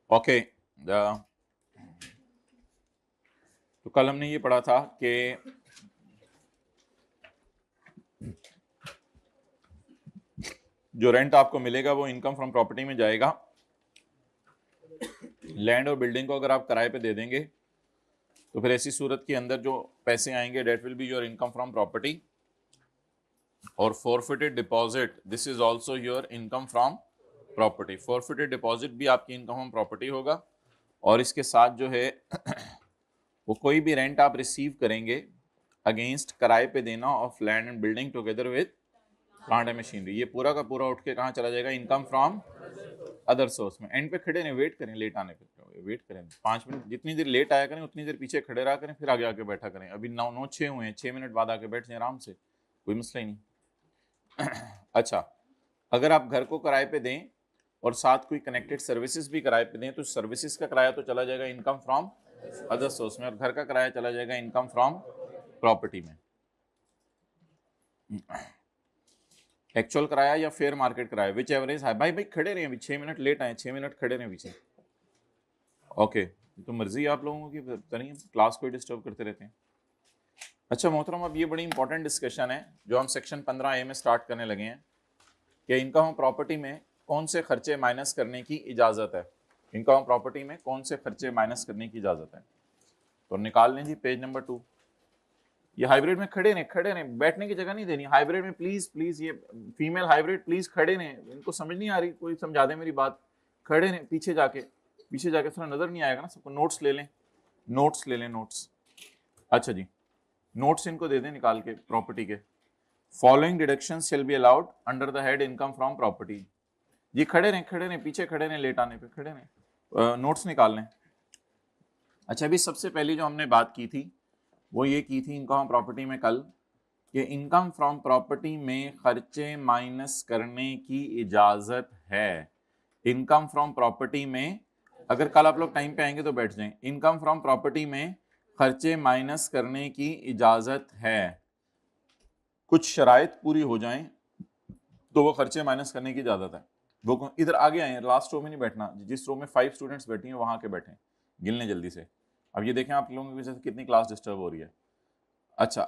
Okay. तो कल हमने ये पढ़ा था कि जो रेंट आपको मिलेगा वो इनकम फ्रॉम प्रॉपर्टी में जाएगा। लैंड और बिल्डिंग को अगर आप किराए पे दे देंगे तो फिर ऐसी सूरत के अंदर जो पैसे आएंगे that will be your income from property. और forfeited deposit, this is also your income from property. Forfeited deposit भी आपकी इनकम फ्रॉम प्रॉपर्टी होगा। और इसके साथ जो है वो कोई भी रेंट आप रिसीव करेंगे अगेंस्ट किराए पे देना of land and building together with plant and machinery, ये पूरा का पूरा उठ के कहाँ चला जाएगा? इनकम फ्रॉम अदर सोर्स में। एंड पे खड़े नहीं, वेट करें लेट आने पे, वेट करें 5 मिनट, जितनी देर लेट आया करें उतनी देर पीछे खड़े रहा करें, फिर आगे आके बैठा करें। अभी 9:06 हुए हैं, 6 मिनट बाद आके बैठ जाए आराम से, कोई मसला ही नहीं। अच्छा, अगर आप घर को किराए पे दें और साथ कोई कनेक्टेड सर्विसेज भी किराए पे दें तो सर्विसेज का किराया तो चला जाएगा इनकम फ्रॉम अदर सोर्स में, और घर का किराया चला जाएगा इनकम फ्रॉम प्रॉपर्टी में। एक्चुअल किराया या फेयर मार्केट किराया, विच एवरेज है। भाई खड़े रहे, अभी 6 मिनट लेट आए, 6 मिनट खड़े रहे पीछे। ओके, तो मर्जी आप लोगों की, पता नहीं क्लास को डिस्टर्ब करते रहते हैं। अच्छा मोहतरम, अब ये बड़ी इंपॉर्टेंट डिस्कशन है जो हम सेक्शन 15A में स्टार्ट करने लगे हैं कि इनकम प्रॉपर्टी में कौन से खर्चे माइनस करने की इजाज़त है। इनकम प्रॉपर्टी में कौन से खर्चे माइनस करने की इजाज़त है, तो निकाल लें जी पेज नंबर 2। ये हाइब्रिड में खड़े ने, बैठने की जगह नहीं देनी हाइब्रिड में, प्लीज प्लीज। ये फीमेल हाइब्रिड प्लीज खड़े ने, इनको समझ नहीं आ रही, कोई समझा दे मेरी बात। खड़े ने, पीछे जाके थोड़ा नजर नहीं आएगा ना सबको। नोट्स ले लें, नोट्स। अच्छा जी, नोट्स इनको दे दें निकाल के प्रॉपर्टी के। Following deductions shall be allowed under the head income from property. जी खड़े ने, पीछे खड़े ने, लेट आने पे खड़े ने, नोट्स निकाल लें। अच्छा, अभी सबसे पहले जो हमने बात की थी वो ये की थी इनकम प्रॉपर्टी में कल, कि इनकम फ्रॉम प्रॉपर्टी में खर्चे माइनस करने की इजाजत है। इनकम फ्रॉम प्रॉपर्टी में, अगर कल आप लोग टाइम पे आएंगे तो बैठ जाएं, इनकम फ्रॉम प्रॉपर्टी में खर्चे माइनस करने की इजाजत है। कुछ शराइत पूरी हो जाएं तो वो खर्चे माइनस करने की इजाजत है। वो इधर आगे आए, लास्ट रो में नहीं बैठना, जिस रो में 5 स्टूडेंट्स बैठी हैं वहां के बैठे, गिनने जल्दी से। अब ये देखें आप लोगों की वजह से कितनी क्लास डिस्टर्ब हो रही है। अच्छा,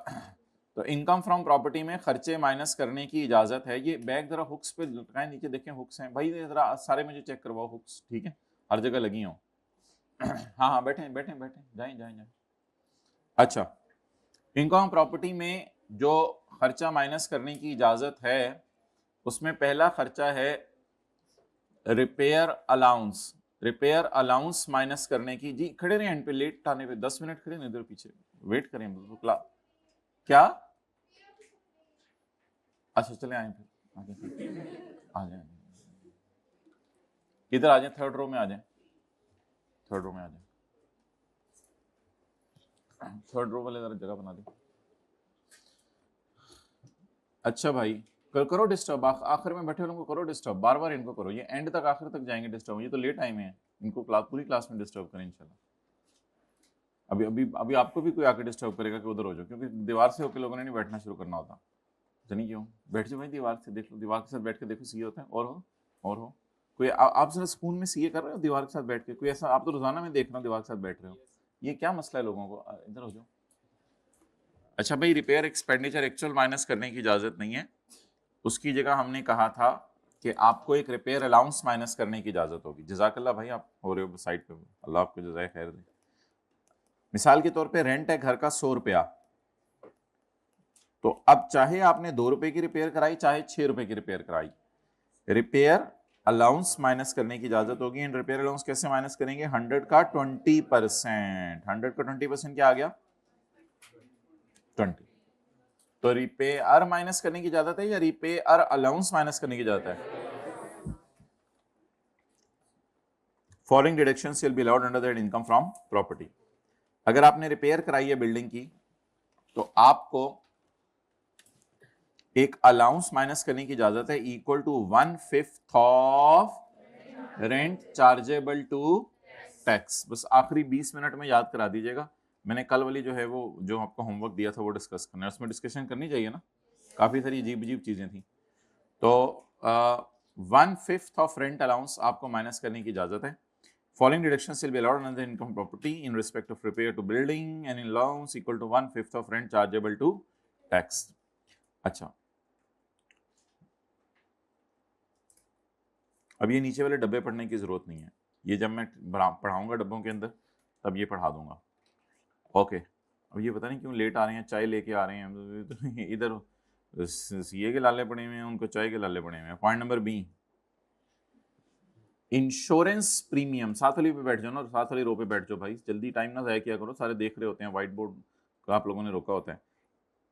तो इनकम फ्रॉम प्रॉपर्टी में खर्चे माइनस करने की इजाजत है। ये बैग जरा हुक्स पे लटकाएं, नीचे देखें हुक्स हैं भाई, जरा सारे मुझे चेक करवाओ हुक्स, ठीक है, हर जगह लगी हो। हाँ, बैठे, जाए। अच्छा, इनकम प्रॉपर्टी में जो खर्चा माइनस करने की इजाजत है उसमें पहला खर्चा है repair allowance. Repair allowance minus करने की, जी खड़े रहे एंड पे, लेट आने पे 10 मिनट खड़े नहीं, इधर पीछे वेट करें। क्या? अच्छा चले आए, फिर आ जाए, इधर आ जाए, थर्ड रो में आ जाए, थर्ड रो वाले जरा जगह बना दे। अच्छा भाई, करो डिस्टर्ब, आखिर में बैठे लोगों को करो डिस्टर्ब, बार बार इनको करो, ये एंड तक आखिर तक जाएंगे डिस्टर्ब, ये तो लेट टाइम है, इनको पूरी क्लास में डिस्टर्ब करें इंशाल्लाह। अभी अभी अभी आपको भी कोई आके डिस्टर्ब करेगा कि उधर हो जाओ, क्योंकि दीवार से होकर लोगों ने नहीं बैठना शुरू करना होता। नहीं क्यों? बैठ जाओ भाई, दीवार से देख लो, दीवार के साथ बैठ के देखो सीए होता है। और हो कोई आप जरा स्कूल में सीए कर रहे हो दीवार के साथ बैठ के? कोई ऐसा, आप तो रोजाना में देख रहा हूँ दीवार के साथ बैठ रहे हो, ये क्या मसला है लोगों को? इधर हो जाओ। अच्छा भाई, रिपेयर एक्सपेंडिचर एक्चुअल माइनस करने की इजाजत नहीं है, उसकी जगह हमने कहा था कि आपको एक रिपेयर अलाउंस माइनस करने की इजाजत होगी। जजाकल्ला भाई, आप हो रहे हो साइड पे, अल्लाह आपको जजाय खैर दे। मिसाल के तौर पे रेंट है घर का 100 रुपया, तो अब चाहे आपने 2 रुपए की रिपेयर कराई चाहे 6 रुपए की रिपेयर कराई, रिपेयर अलाउंस माइनस करने की इजाजत होगी। एंड रिपेयर अलाउंस कैसे माइनस करेंगे? 100 का 20%, 100 का 20% क्या आ गया? 20। तो रिपेयर माइनस करने की इजाजत है या रिपेयर अलाउंस माइनस करने की इजाजत है? Following deduction will be allowed under that income from property. अगर आपने रिपेयर कराई है बिल्डिंग की तो आपको एक अलाउंस माइनस करने की इजाजत है equal to 1/5 of rent chargeable to tax. बस आखिरी 20 मिनट में याद करा दीजिएगा। मैंने कल वाली जो है वो जो आपको होमवर्क दिया था वो डिस्कस करना है, उसमें डिस्कशन करनी चाहिए ना, काफ़ी सारी अजीब अजीब चीज़ें थी। तो 1/5 ऑफ रेंट अलाउंस आपको माइनस करने की इजाज़त है। Following deductions will be allowed under income property in respect of repair to building and in allowance equal to 1/5 of rent chargeable to tax. अच्छा, अब ये नीचे वाले डब्बे पढ़ने की जरूरत नहीं है, ये जब मैं पढ़ाऊंगा डब्बों के अंदर तब ये पढ़ा दूंगा। ओके, अब ये पता नहीं क्यों लेट आ रहे हैं, चाय लेके आ रहे हैं तो इधर सीए के लाले पड़े हुए हैं, उनको चाय के लाले पड़े हुए हैं। Point number B, insurance premium. साथ वाली पे बैठ जाओ ना, साथ वाली रो पे बैठ जाओ भाई, जल्दी टाइम ना ज़ाया किया करो, सारे देख रहे होते हैं, व्हाइट बोर्ड का आप लोगों ने रोका होता है।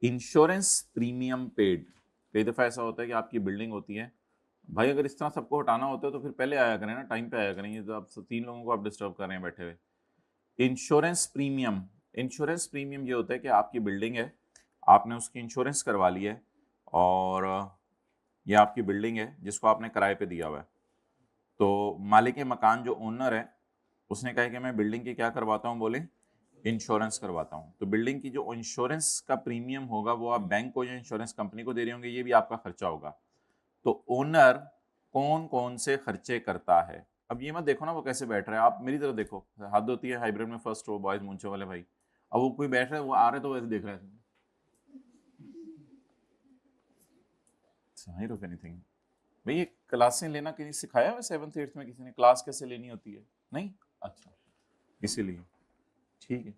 इंश्योरेंस प्रीमियम पेड, कई दफ़ा ऐसा होता है कि आपकी बिल्डिंग होती है भाई, अगर इस तरह सबको हटाना होता है तो फिर पहले आया करें ना, टाइम पे आया करें, ये तो आप 3 लोगों को आप डिस्टर्ब कर रहे हैं बैठे हुए। इंश्योरेंस प्रीमियम, इंश्योरेंस प्रीमियम ये होता है कि आपकी बिल्डिंग है, आपने उसकी इंश्योरेंस करवा ली है और ये आपकी बिल्डिंग है जिसको आपने किराए पे दिया हुआ है, तो मालिक मकान जो ओनर है उसने कहा कि मैं बिल्डिंग की क्या करवाता हूँ, बोले इंश्योरेंस करवाता हूँ। तो बिल्डिंग की जो इंश्योरेंस का प्रीमियम होगा वो आप बैंक को या इंश्योरेंस कंपनी को दे रहे होंगे, ये भी आपका खर्चा होगा। तो ओनर कौन कौन से खर्चे करता है, अब ये मत देखो ना वो कैसे बैठ रहा है, आप मेरी तरफ देखो, हद होती है हाइब्रिड में फर्स्ट रो बॉयज मुंचे वाले भाई, अब वो कोई बैठ रहा है, वो आ रहे तो वैसे देख रहे हैं, एनीथिंग भाई, ये क्लासें लेना कहीं सिखाया है 7th 8th में किसी ने, क्लास कैसे लेनी होती है? नहीं, अच्छा इसीलिए ठीक है।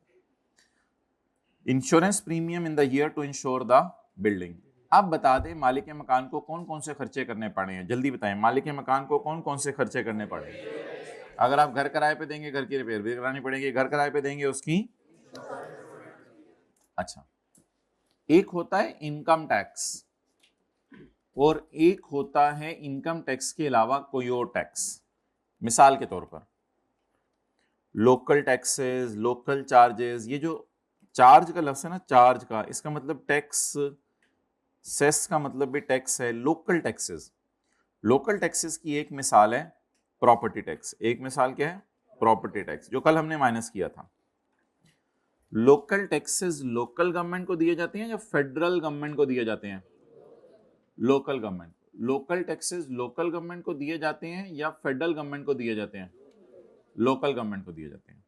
Insurance premium in the year to insure the building. अब बता दें मालिक के मकान को कौन कौन से खर्चे करने पड़े हैं, जल्दी बताएं, मालिक के मकान को कौन कौन से खर्चे करने पड़े हैं? अगर आप घर किराए पे देंगे घर की रिपेयर भी करानी पड़ेगी, घर किराए पे देंगे उसकी, अच्छा, एक होता है इनकम टैक्स और एक होता है इनकम टैक्स के अलावा कोई और टैक्स। मिसाल के तौर पर लोकल टैक्सेस, लोकल चार्जेस, ये जो चार्ज का लफ्ज़ है ना, चार्ज का, इसका मतलब टैक्स, सेस का मतलब भी टैक्स है। लोकल टैक्सेस, लोकल टैक्सेस की एक मिसाल है प्रॉपर्टी टैक्स, एक मिसाल क्या है? प्रॉपर्टी टैक्स, जो कल हमने माइनस किया था। लोकल टैक्सेस लोकल गवर्नमेंट को दिए जाते हैं या फेडरल गवर्नमेंट को दिए जाते हैं? Local government. Local taxes local government को दिए जाते हैं या फेडरल गवर्नमेंट को दिए जाते हैं? लोकल गवर्नमेंट को दिए जाते हैं।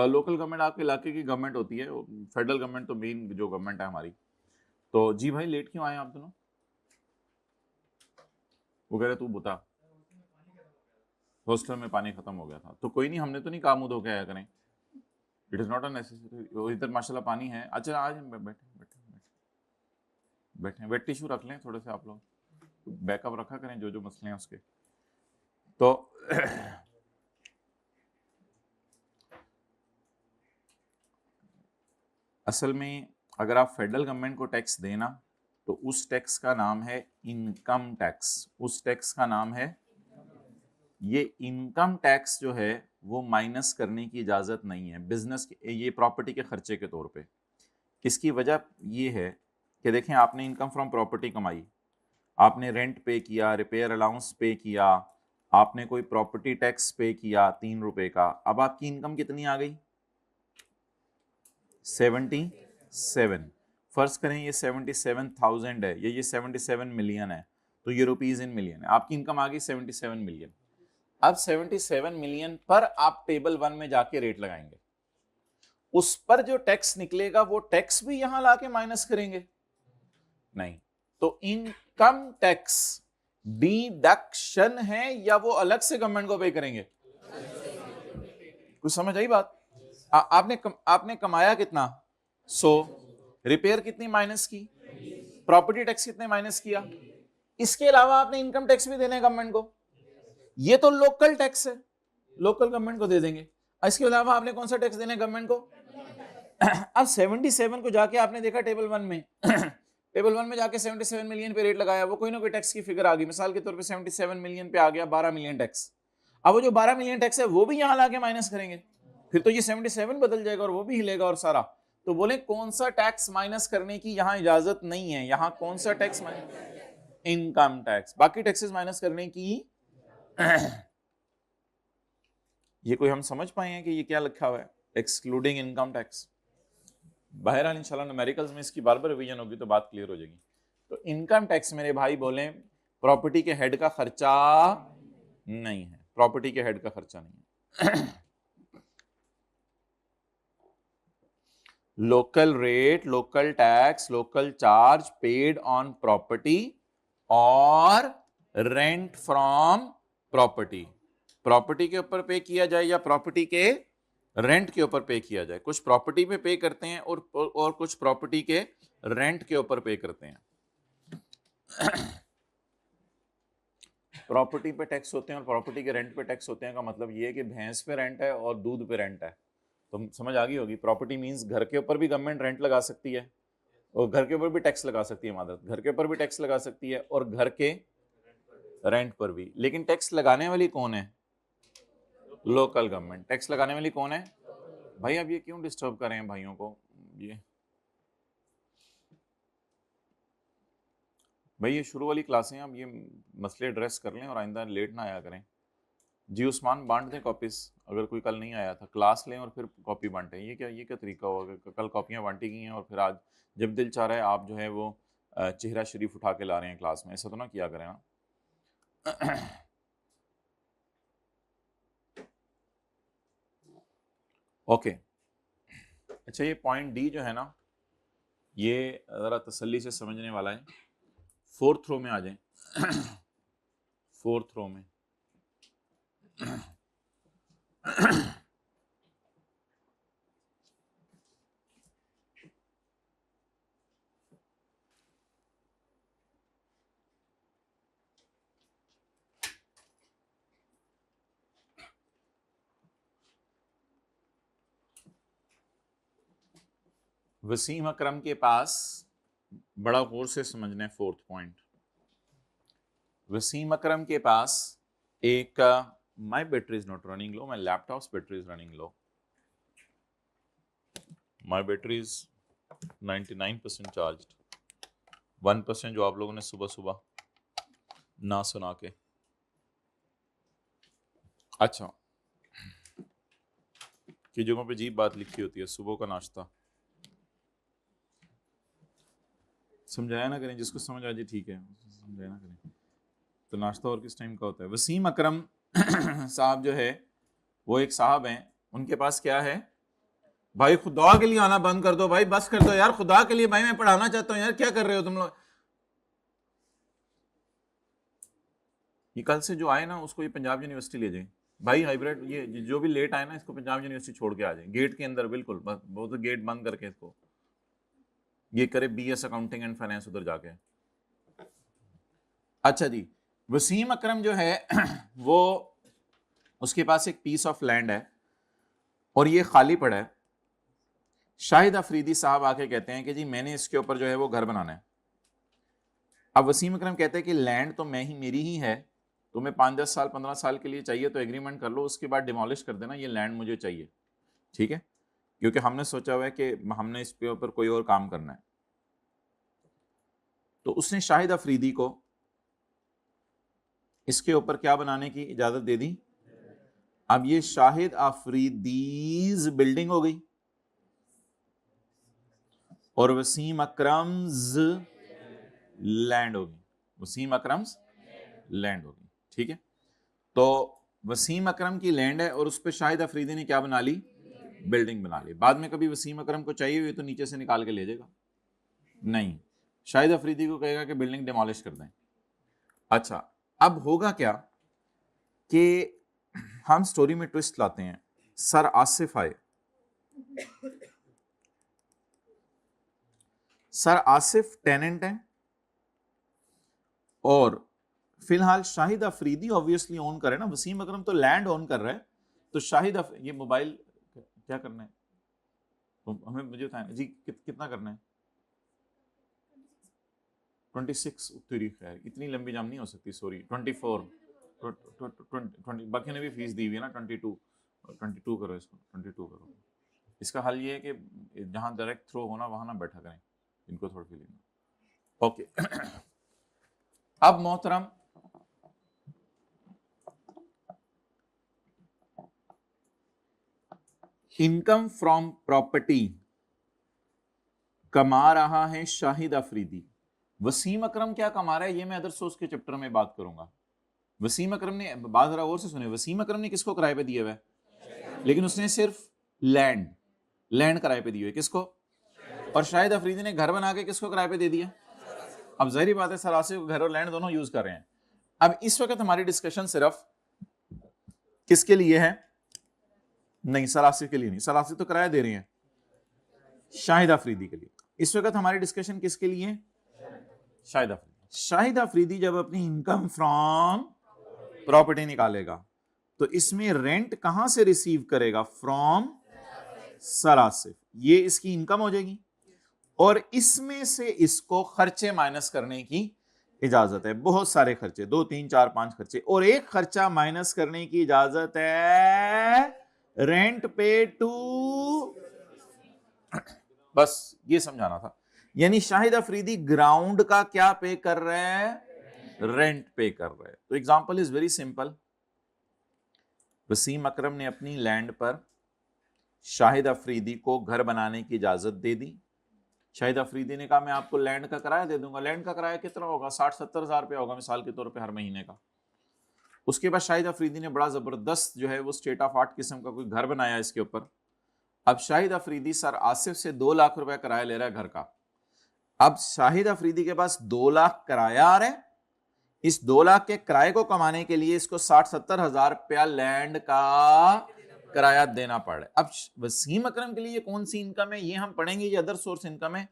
लोकल गवर्नमेंट आपके इलाके की गवर्नमेंट होती है, फेडरल गवर्नमेंट तो मेन जो गवर्नमेंट है हमारी। तो जी भाई लेट क्यों आए आप दोनों? वो कह रहे तू बता, हॉस्टल में पानी खत्म हो गया था। तो कोई नहीं, हमने तो नहीं काम मुंह धो के आया करें, it is not a necessary, इधर माशाल्लाह पानी है। अच्छा आज बैठे बैठे बैठे बैठे, वेट टिश्यू रख लें थोड़े से, आप लोग बैकअप रखा करें जो जो मसले हैं उसके। तो असल में अगर आप फेडरल गवर्नमेंट को टैक्स देना तो उस टैक्स का नाम है इनकम टैक्स, उस टैक्स का नाम है, ये इनकम टैक्स जो है वो माइनस करने की इजाज़त नहीं है बिजनेस के, ये प्रॉपर्टी के खर्चे के तौर पे। इसकी वजह ये है कि देखें, आपने इनकम फ्रॉम प्रॉपर्टी कमाई, आपने रेंट पे किया, रिपेयर अलाउंस पे किया, आपने कोई प्रॉपर्टी टैक्स पे किया 3 रुपए का, अब आपकी इनकम कितनी आ गई? 77। फर्ज करें ये 77,000 है, ये 77 मिलियन है, तो ये रुपीज इन मिलियन है, आपकी इनकम आ गई 77 मिलियन। अब 77 मिलियन पर आप टेबल 1 में जाके रेट लगाएंगे, उस पर जो टैक्स निकलेगा वो टैक्स भी यहां लाके माइनस करेंगे? नहीं। तो इनकम टैक्स डिडक्शन है या वो अलग से गवर्नमेंट को पे करेंगे? कुछ समझ आई बात? आपने कमाया कितना? 100, रिपेयर कितनी माइनस की, प्रॉपर्टी टैक्स कितने माइनस किया, इसके अलावा आपने इनकम टैक्स भी देने गवर्नमेंट को, ये तो लोकल टैक्स है, लोकल गवर्नमेंट को दे देंगे। इसके अलावा आपने कौन सा टैक्स देने गवर्नमेंट को? अब 77 को जाके आपने देखा टेबल 1 में टेबल 1 में जाके 77 मिलियन पे रेट लगाया, वो कोई ना कोई टैक्स की फिगर आ गई, मिसाल के तौर पे 77 मिलियन पे आ गया 12 मिलियन टैक्स। अब वो जो 12 मिलियन टैक्स है वो भी यहां लाके माइनस करेंगे, फिर तो ये 77 बदल जाएगा और वो भी हिलेगा और सारा। तो बोले कौन सा टैक्स माइनस करने की यहां इजाजत नहीं है, यहां कौन सा टैक्स माइनस? इनकम टैक्स, बाकी टैक्सेस माइनस करने की ये कोई हम समझ पाए हैं कि ये क्या लिखा हुआ है? Excluding income tax. बहरहाल इंशाल्लाह न्यूमेरिकल्स में इसकी बार बार रिवीजन होगी तो बात क्लियर हो जाएगी। तो इनकम टैक्स मेरे भाई बोले प्रॉपर्टी के हेड का खर्चा नहीं है, प्रॉपर्टी के हेड का खर्चा नहीं है। Local rate, local tax, local charge paid on property और रेंट फ्रॉम प्रॉपर्टी। प्रॉपर्टी के ऊपर पे किया जाए या प्रॉपर्टी के रेंट के ऊपर पे किया जाए। कुछ प्रॉपर्टी पे पे करते हैं और कुछ प्रॉपर्टी के रेंट के ऊपर पे करते हैं। प्रॉपर्टी पे टैक्स होते हैं और प्रॉपर्टी के रेंट पे टैक्स होते हैं का मतलब ये है कि भैंस पे रेंट है और दूध पे रेंट है। तो समझ आ गई होगी। प्रॉपर्टी मींस घर के ऊपर भी गवर्नमेंट रेंट लगा सकती है और घर के ऊपर भी टैक्स लगा सकती है। मादर घर के ऊपर भी टैक्स लगा सकती है और घर के रेंट पर भी। लेकिन टैक्स लगाने वाली कौन है? Local government. टैक्स लगाने वाली कौन है? भाई अब ये क्यों डिस्टर्ब कर रहे हैं भाइयों को? ये भाई ये शुरू वाली क्लासें, अब ये मसले एड्रेस कर लें और आइंदा लेट ना आया करें। जी उस्मान बांट दें कॉपीज, अगर कोई कल नहीं आया था क्लास लें और फिर कॉपी बांटें। ये क्या तरीका होगा? कल कॉपियां बांटी गई हैं और फिर आज जब दिल चाह रहा है आप जो है वो चेहरा शरीफ उठा के ला रहे हैं क्लास में। ऐसा तो ना किया करें ना। ओके अच्छा, ये पॉइंट डी जो है ना, ये ज़रा तसल्ली से समझने वाला है। फोर्थ रो में आ जाए। फोर्थ रो में वसीम अकरम के पास, बड़ा गौर से समझना है फोर्थ पॉइंट। वसीम अकरम के पास एक my battery is not running low, my laptop's battery is running low, my battery is 99% charge, 1% जो आप लोगों ने सुबह सुबह ना सुना के। अच्छा, की जगहों पे अजीब बात लिखी होती है, सुबह का नाश्ता। समझाया ना करें, जिसको समझ आ जाए ठीक है, समझाया ना करें। तो नाश्ता और किस टाइम का होता है? वसीम अकरम साहब जो है वो एक साहब हैं, उनके पास क्या है? भाई खुदा के लिए आना बंद कर दो भाई, बस कर दो यार, खुदा के लिए भाई मैं पढ़ाना चाहता हूँ यार, क्या कर रहे हो तुम लोग? ये कल से जो आए ना उसको ये पंजाब यूनिवर्सिटी ले जाए भाई। हाइब्रिड ये जो भी लेट आए ना इसको पंजाब यूनिवर्सिटी छोड़ के आ जाए, गेट के अंदर बिल्कुल, बस वो तो गेट बंद करके इसको ये करे बीएस अकाउंटिंग एंड फाइनेंस उधर जाके। अच्छा जी, वसीम अकरम जो है वो, उसके पास एक पीस ऑफ लैंड है और ये खाली पड़ा है। शाहिद अफरीदी साहब आके कहते हैं कि जी मैंने इसके ऊपर जो है वो घर बनाना है। अब वसीम अकरम कहते हैं कि लैंड तो मेरी ही है, तुम्हें 5-10 साल 15 साल के लिए चाहिए तो एग्रीमेंट कर लो, उसके बाद डिमोलिश कर देना, ये लैंड मुझे चाहिए, ठीक है? क्योंकि हमने सोचा हुआ है कि हमने इस पे ऊपर कोई और काम करना है। तो उसने शाहिद अफरीदी को इसके ऊपर क्या बनाने की इजाजत दे दी। अब ये शाहिद अफरीदीज बिल्डिंग हो गई और वसीम अकरम्स लैंड होगी। वसीम अकरम्स लैंड होगी, ठीक है? तो वसीम अकरम की लैंड है और उस पर शाहिद अफरीदी ने क्या बना ली? बिल्डिंग बना ली। बाद में कभी वसीम अकरम को चाहिए हुई तो नीचे से निकाल के ले जाएगा? नहीं, शाहिद अफरीदी को कहेगा कि बिल्डिंग डिमोलिश कर दें। अच्छा, अब होगा क्या कि हम स्टोरी में ट्विस्ट लाते हैं। सर आसिफ आए, सर आसिफ टेनेंट हैं और फिलहाल शाहिद अफरीदी ऑब्वियसली ओन करे ना, वसीम अकरम तो लैंड ओन कर रहा है, तो शाहिद ये मोबाइल क्या करना है तो हमें मुझे बताएं जी, कितना करना है? 26 तेरी खैर, इतनी लंबी जाम नहीं हो सकती, सॉरी 24 20 बाकी ने भी फीस दी हुई है ना, 22 करो इसको, 22 करो। इसका हल ये है कि जहां डायरेक्ट थ्रो होना वहां ना बैठा करें, इनको थोड़ी फीलिंग। ओके अब मोहतरम, इनकम फ्रॉम प्रॉपर्टी कमा रहा है शाहिद अफरीदी। वसीम अकरम क्या कमा रहा है ये मैं अदर सोर्स के चैप्टर में बात करूंगा। वसीम अकरम ने, बात जरा और से सुने, वसीम अकरम ने किसको किराए पे दिया हुआ है? लेकिन उसने सिर्फ लैंड किराए पे दी हुई, किसको? और शाहिद अफरीदी ने घर बना के किसको किराए पे दे दिया? अब जाहिर बात है सर आसिफ घर और लैंड दोनों यूज कर रहे हैं। अब इस वक्त हमारी डिस्कशन सिर्फ किसके लिए है? नहीं, सर आसिफ के लिए नहीं, सर आसिफ तो किराया दे रहे हैं, शाहिद अफरीदी के लिए। इस वक्त हमारी डिस्कशन किसके लिए? शाहिद अफरीदी। शाहिद अफरीदी जब अपनी इनकम फ्रॉम प्रॉपर्टी निकालेगा तो इसमें रेंट कहां से रिसीव करेगा? From sir Asif. ये इसकी इनकम हो जाएगी और इसमें से इसको खर्चे माइनस करने की इजाजत है। बहुत सारे खर्चे, 2 3 4 5 खर्चे, और एक खर्चा माइनस करने की इजाजत है रेंट पे टू। बस ये समझाना था। यानी शाहिद अफरीदी ग्राउंड का क्या पे कर रहे हैं? रेंट पे कर रहे हैं। तो example is very simple. Wasim Akram ने अपनी लैंड पर शाहिद अफरीदी को घर बनाने की इजाजत दे दी। शाहिद अफरीदी ने कहा मैं आपको लैंड का किराया दे दूंगा। लैंड का किराया कितना होगा? 60-70 हज़ार रुपया होगा मिसाल के तौर पे हर महीने का। उसके बाद शाहिद अफरीदी ने बड़ा जबरदस्त जो है वो स्टेट ऑफ आर्ट किस्म का कोई घर बनाया इसके ऊपर। अब शाहिद अफरीदी सर आसिफ से 2 लाख रुपया किराया ले रहा है घर का। अब शाहिद अफरीदी के पास 2 लाख किराया आ रहा है। इस 2 लाख के किराए को कमाने के लिए इसको 60-70 हज़ार रुपया लैंड का किराया देना पड़ रहा है। अब वसीम अकरम के लिए ये कौन सी इनकम है? ये हम पढ़ेंगे, ये अदर सोर्स इनकम है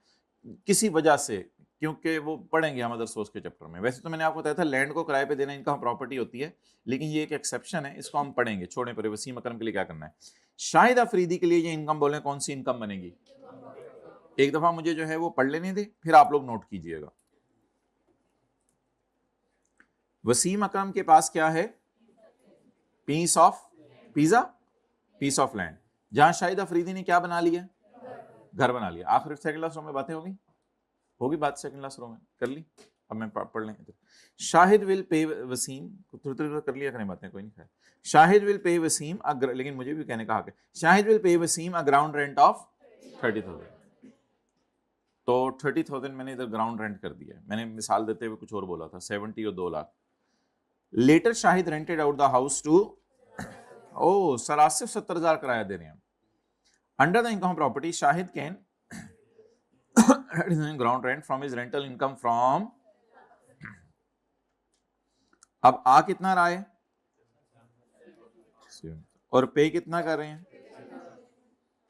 किसी वजह से, क्योंकि वो पढ़ेंगे हम अदर सोर्स के चैप्टर में। वैसे तो मैंने आपको बताया था लैंड को किराए पे देना इनकम प्रॉपर्टी होती है, लेकिन ये एक एक्सेप्शन है, इसको हम पढ़ेंगे। छोड़े पर वसीम अकरम के लिए क्या करना है। शाहिद अफरीदी के लिए ये इनकम बोले कौन सी इनकम बनेगी? एक दफा मुझे जो है वो पढ़ लेने दे, फिर आप लोग नोट कीजिएगा। वसीम अकरम के पास क्या है? Piece of land. जहां शाहिद अफरीदी ने क्या बना लिया? घर बना लिया। आखिर सेकंड क्लास रूम में बातें होगी बात सेकंड क्लास रूम में कर ली। अब मैं पढ़ लें। शाहिद विल पे वसीम, थोड़ी कर लिया करें बातें, कोई नहीं है। शाहिद विल पे वसीम लेकिन मुझे भी कहने का हक है। Shahid will pay Wasim a ground rent of 30,000। तो 30,000 मैंने इधर ग्राउंड रेंट कर दिया। मैंने मिसाल देते हुए कुछ और बोला था, 70 और 2 lakh. Later Shahid rented out the house to, oh sir Asif 70,000 किराया दे रहे हैं। Under the income property Shahid can ground rent from his rental income from. अब आ कितना रहा है? और पे कितना कर रहे हैं?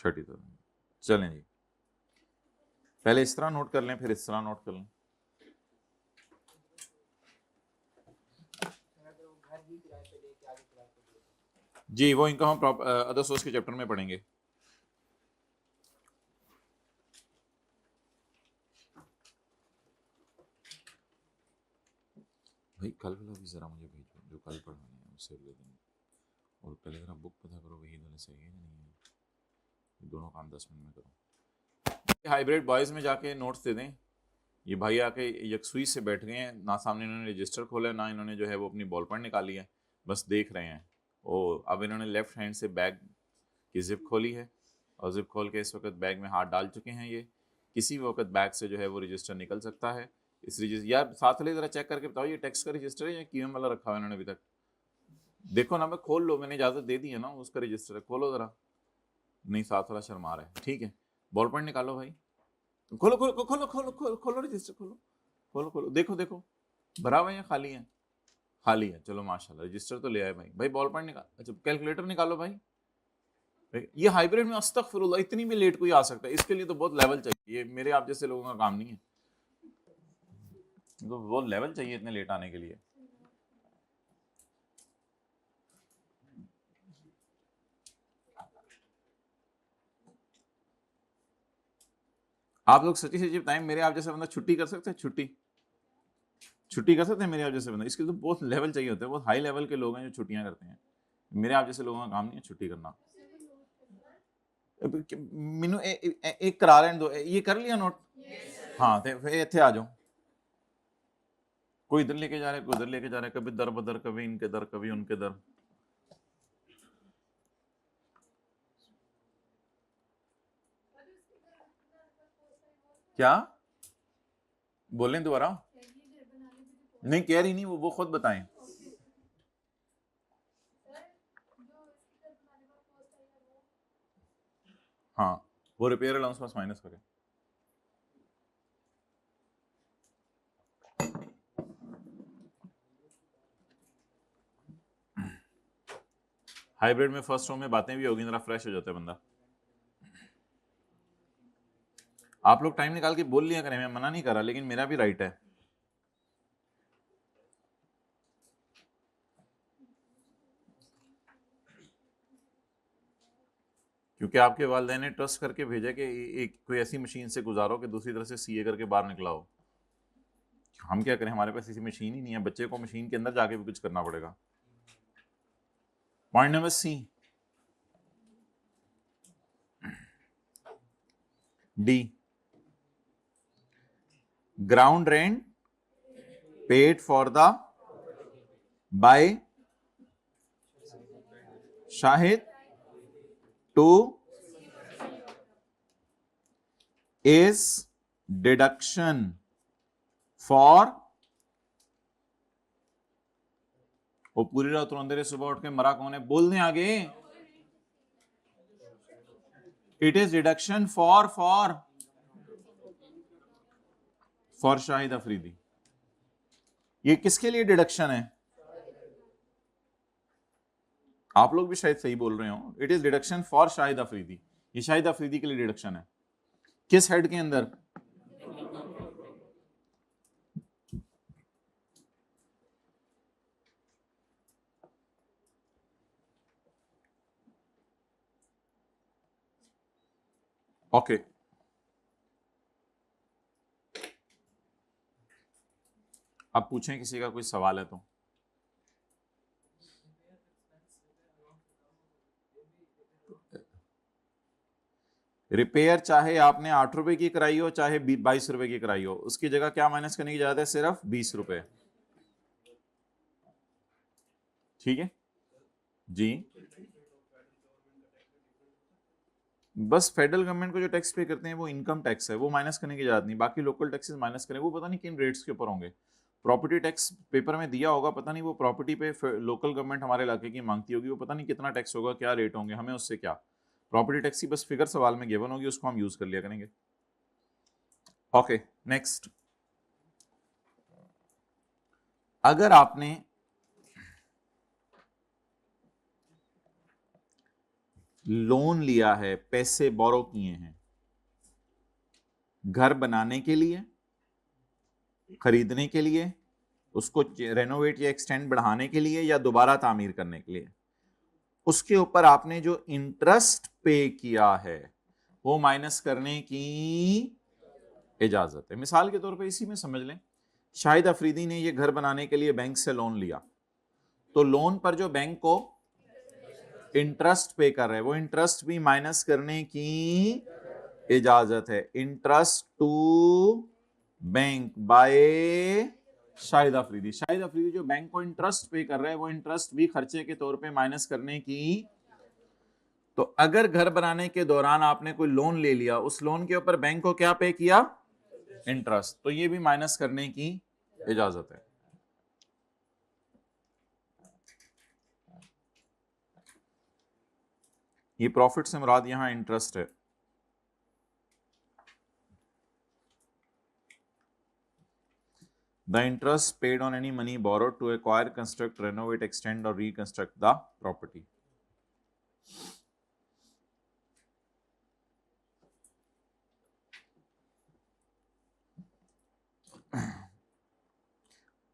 30,000। चलें जी, पहले इस तरह नोट कर लें, फिर इस तरह नोट कर लें। जी वो इनकम हम अदर सोर्स के चैप्टर में पढ़ेंगे। भाई कल वाला भी जरा मुझे भेजो जो कल पढ़ानी है, उससे अगले दिन। और पहले जरा बुक पता करो वही दोनों सही है या नहीं है। दोनों काम 10 मिनट में करो। हाइब्रिड बॉयज में जाके नोट्स दे दें। ये भाई आके यकसुई से बैठ गए हैं, ना सामने इन्होंने रजिस्टर खोला है, ना इन्होंने जो है वो अपनी बॉल पेन निकाली है, बस देख रहे हैं। और अब इन्होंने लेफ्ट हैंड से बैग की जिप खोली है और जिप खोल के इस वक्त बैग में हाथ डाल चुके हैं। ये किसी भी वक्त बैग से जो है वो रजिस्टर निकल सकता है। इस रजिस्टर यार साथ वाले जरा चेक करके बताओ ये टैक्स का रजिस्टर है या क्यूएम वाला रखा हुआ इन्होंने अभी तक? देखो ना, मैं खोल लो, मैंने इजाजत दे दी है ना, उसका रजिस्टर है, खोलो जरा। नहीं साथ वाला शर्मा रहा है, ठीक है। बॉल पेन निकालो भाई, खोलो खोलो खोलो खोलो खोलो खोलो रजिस्टर खोलो खोलो खोलो, देखो देखो भरा हुआ है या खाली है? खाली है, चलो माशाल्लाह, रजिस्टर तो ले आए भाई। भाई बॉल पेन निकाल, अच्छा कैलकुलेटर निकालो भाई। ये हाइब्रिड में अस्तगफिरुल्लाह इतनी भी लेट कोई आ सकता है, इसके लिए तो बहुत लेवल चाहिए। ये मेरे आप जैसे लोगों का काम नहीं है, तो वो लेवल चाहिए इतने लेट आने के लिए। आप लोग सच्ची सच्ची बताएं, मेरे आप जैसे बंदा छुट्टी कर सकते हैं? छुट्टी कर सकते हैं मेरे आप जैसे बंदा? इसके लिए तो बहुत लेवल चाहिए होते हैं, बहुत हाई लेवल के लोग हैं जो छुट्टियां करते हैं। मेरे आप जैसे लोगों का काम नहीं है छुट्टी करना। मैनू एक करा लेने दो। ये कर लिया नोट? हाँ तो फिर इत्थे आ जाओ। कोई इधर लेके जा रहा है, कोई उधर लेके जा रहा है, कभी दर बदर, कभी इनके दर, कभी उनके दर। क्या बोलें दोबारा? नहीं कह रही नहीं, वो खुद बताएं। हाँ, वो रिपेयर अलाउंस पास माइनस करें। हाइब्रिड में फर्स्ट रो में बातें भी होगी, जरा फ्रेश हो जाता है बंदा। आप लोग टाइम निकाल के बोल लिया करें, मैं मना नहीं कर रहा, लेकिन मेरा भी राइट है। क्योंकि आपके वालिदैन ने ट्रस्ट करके भेजा कि एक कोई ऐसी मशीन से गुजारो कि दूसरी तरफ से सीए करके बाहर निकला हो। हम क्या करें, हमारे पास ऐसी मशीन ही नहीं है, बच्चे को मशीन के अंदर जाके भी कुछ करना पड़ेगा। Point number C, D, ground rent paid for the by Shahid to is deduction for, वो पूरी रात रोंदे रहे, सुबह उठ के मरा कौन है, बोल दें आगे। It is deduction for Shahid Afridi. ये किसके लिए डिडक्शन है? आप लोग भी शायद सही बोल रहे हो। It is deduction for Shahid Afridi, ये शाहिद अफरीदी के लिए डिडक्शन है। किस हेड के अंदर? ओके, अब पूछें किसी का कोई सवाल है तो। रिपेयर चाहे आपने 8 रुपए की कराई हो चाहे 22 रुपए की कराई हो, उसकी जगह क्या माइनस करने की इजाजत है? सिर्फ 20 रुपए। ठीक है जी। बस फेडरल गवर्नमेंट को जो टैक्स पे करते हैं वो इनकम टैक्स है, वो माइनस करने की इजाजत नहीं। बाकी लोकल टैक्सेस माइनस करें, वो पता नहीं किन रेट्स के ऊपर होंगे। प्रॉपर्टी टैक्स पेपर में दिया होगा, पता नहीं वो प्रॉपर्टी पे लोकल गवर्नमेंट हमारे इलाके की मांगती होगी, वो पता नहीं कितना टैक्स होगा, क्या रेट होंगे, हमें उससे क्या। प्रॉपर्टी टैक्स की बस फिगर सवाल में गिवन होगी, उसको हम यूज कर लिया करेंगे। ओके नेक्स्ट, अगर आपने लोन लिया है, पैसे बोरो किए हैं घर बनाने के लिए, खरीदने के लिए, उसको रेनोवेट या एक्सटेंड बढ़ाने के लिए, या दोबारा तामीर करने के लिए, उसके ऊपर आपने जो इंटरेस्ट पे किया है वो माइनस करने की इजाजत है। मिसाल के तौर पे इसी में समझ लें, शाहिद अफरीदी ने ये घर बनाने के लिए बैंक से लोन लिया, तो लोन पर जो बैंक को इंटरेस्ट पे कर रहे हैं वो इंटरेस्ट भी माइनस करने की इजाजत है। Interest to bank by Shahid Afridi. Shahid Afridi जो बैंक को इंटरेस्ट पे कर रहे हैं वो इंटरेस्ट भी खर्चे के तौर पे माइनस करने की। तो अगर घर बनाने के दौरान आपने कोई लोन ले लिया, उस लोन के ऊपर बैंक को क्या पे किया? इंटरेस्ट, तो ये भी माइनस करने की इजाजत है। ये प्रॉफिट से मुराद यहां इंटरेस्ट है। The interest paid on any money borrowed to acquire, construct, renovate, extend or reconstruct the property.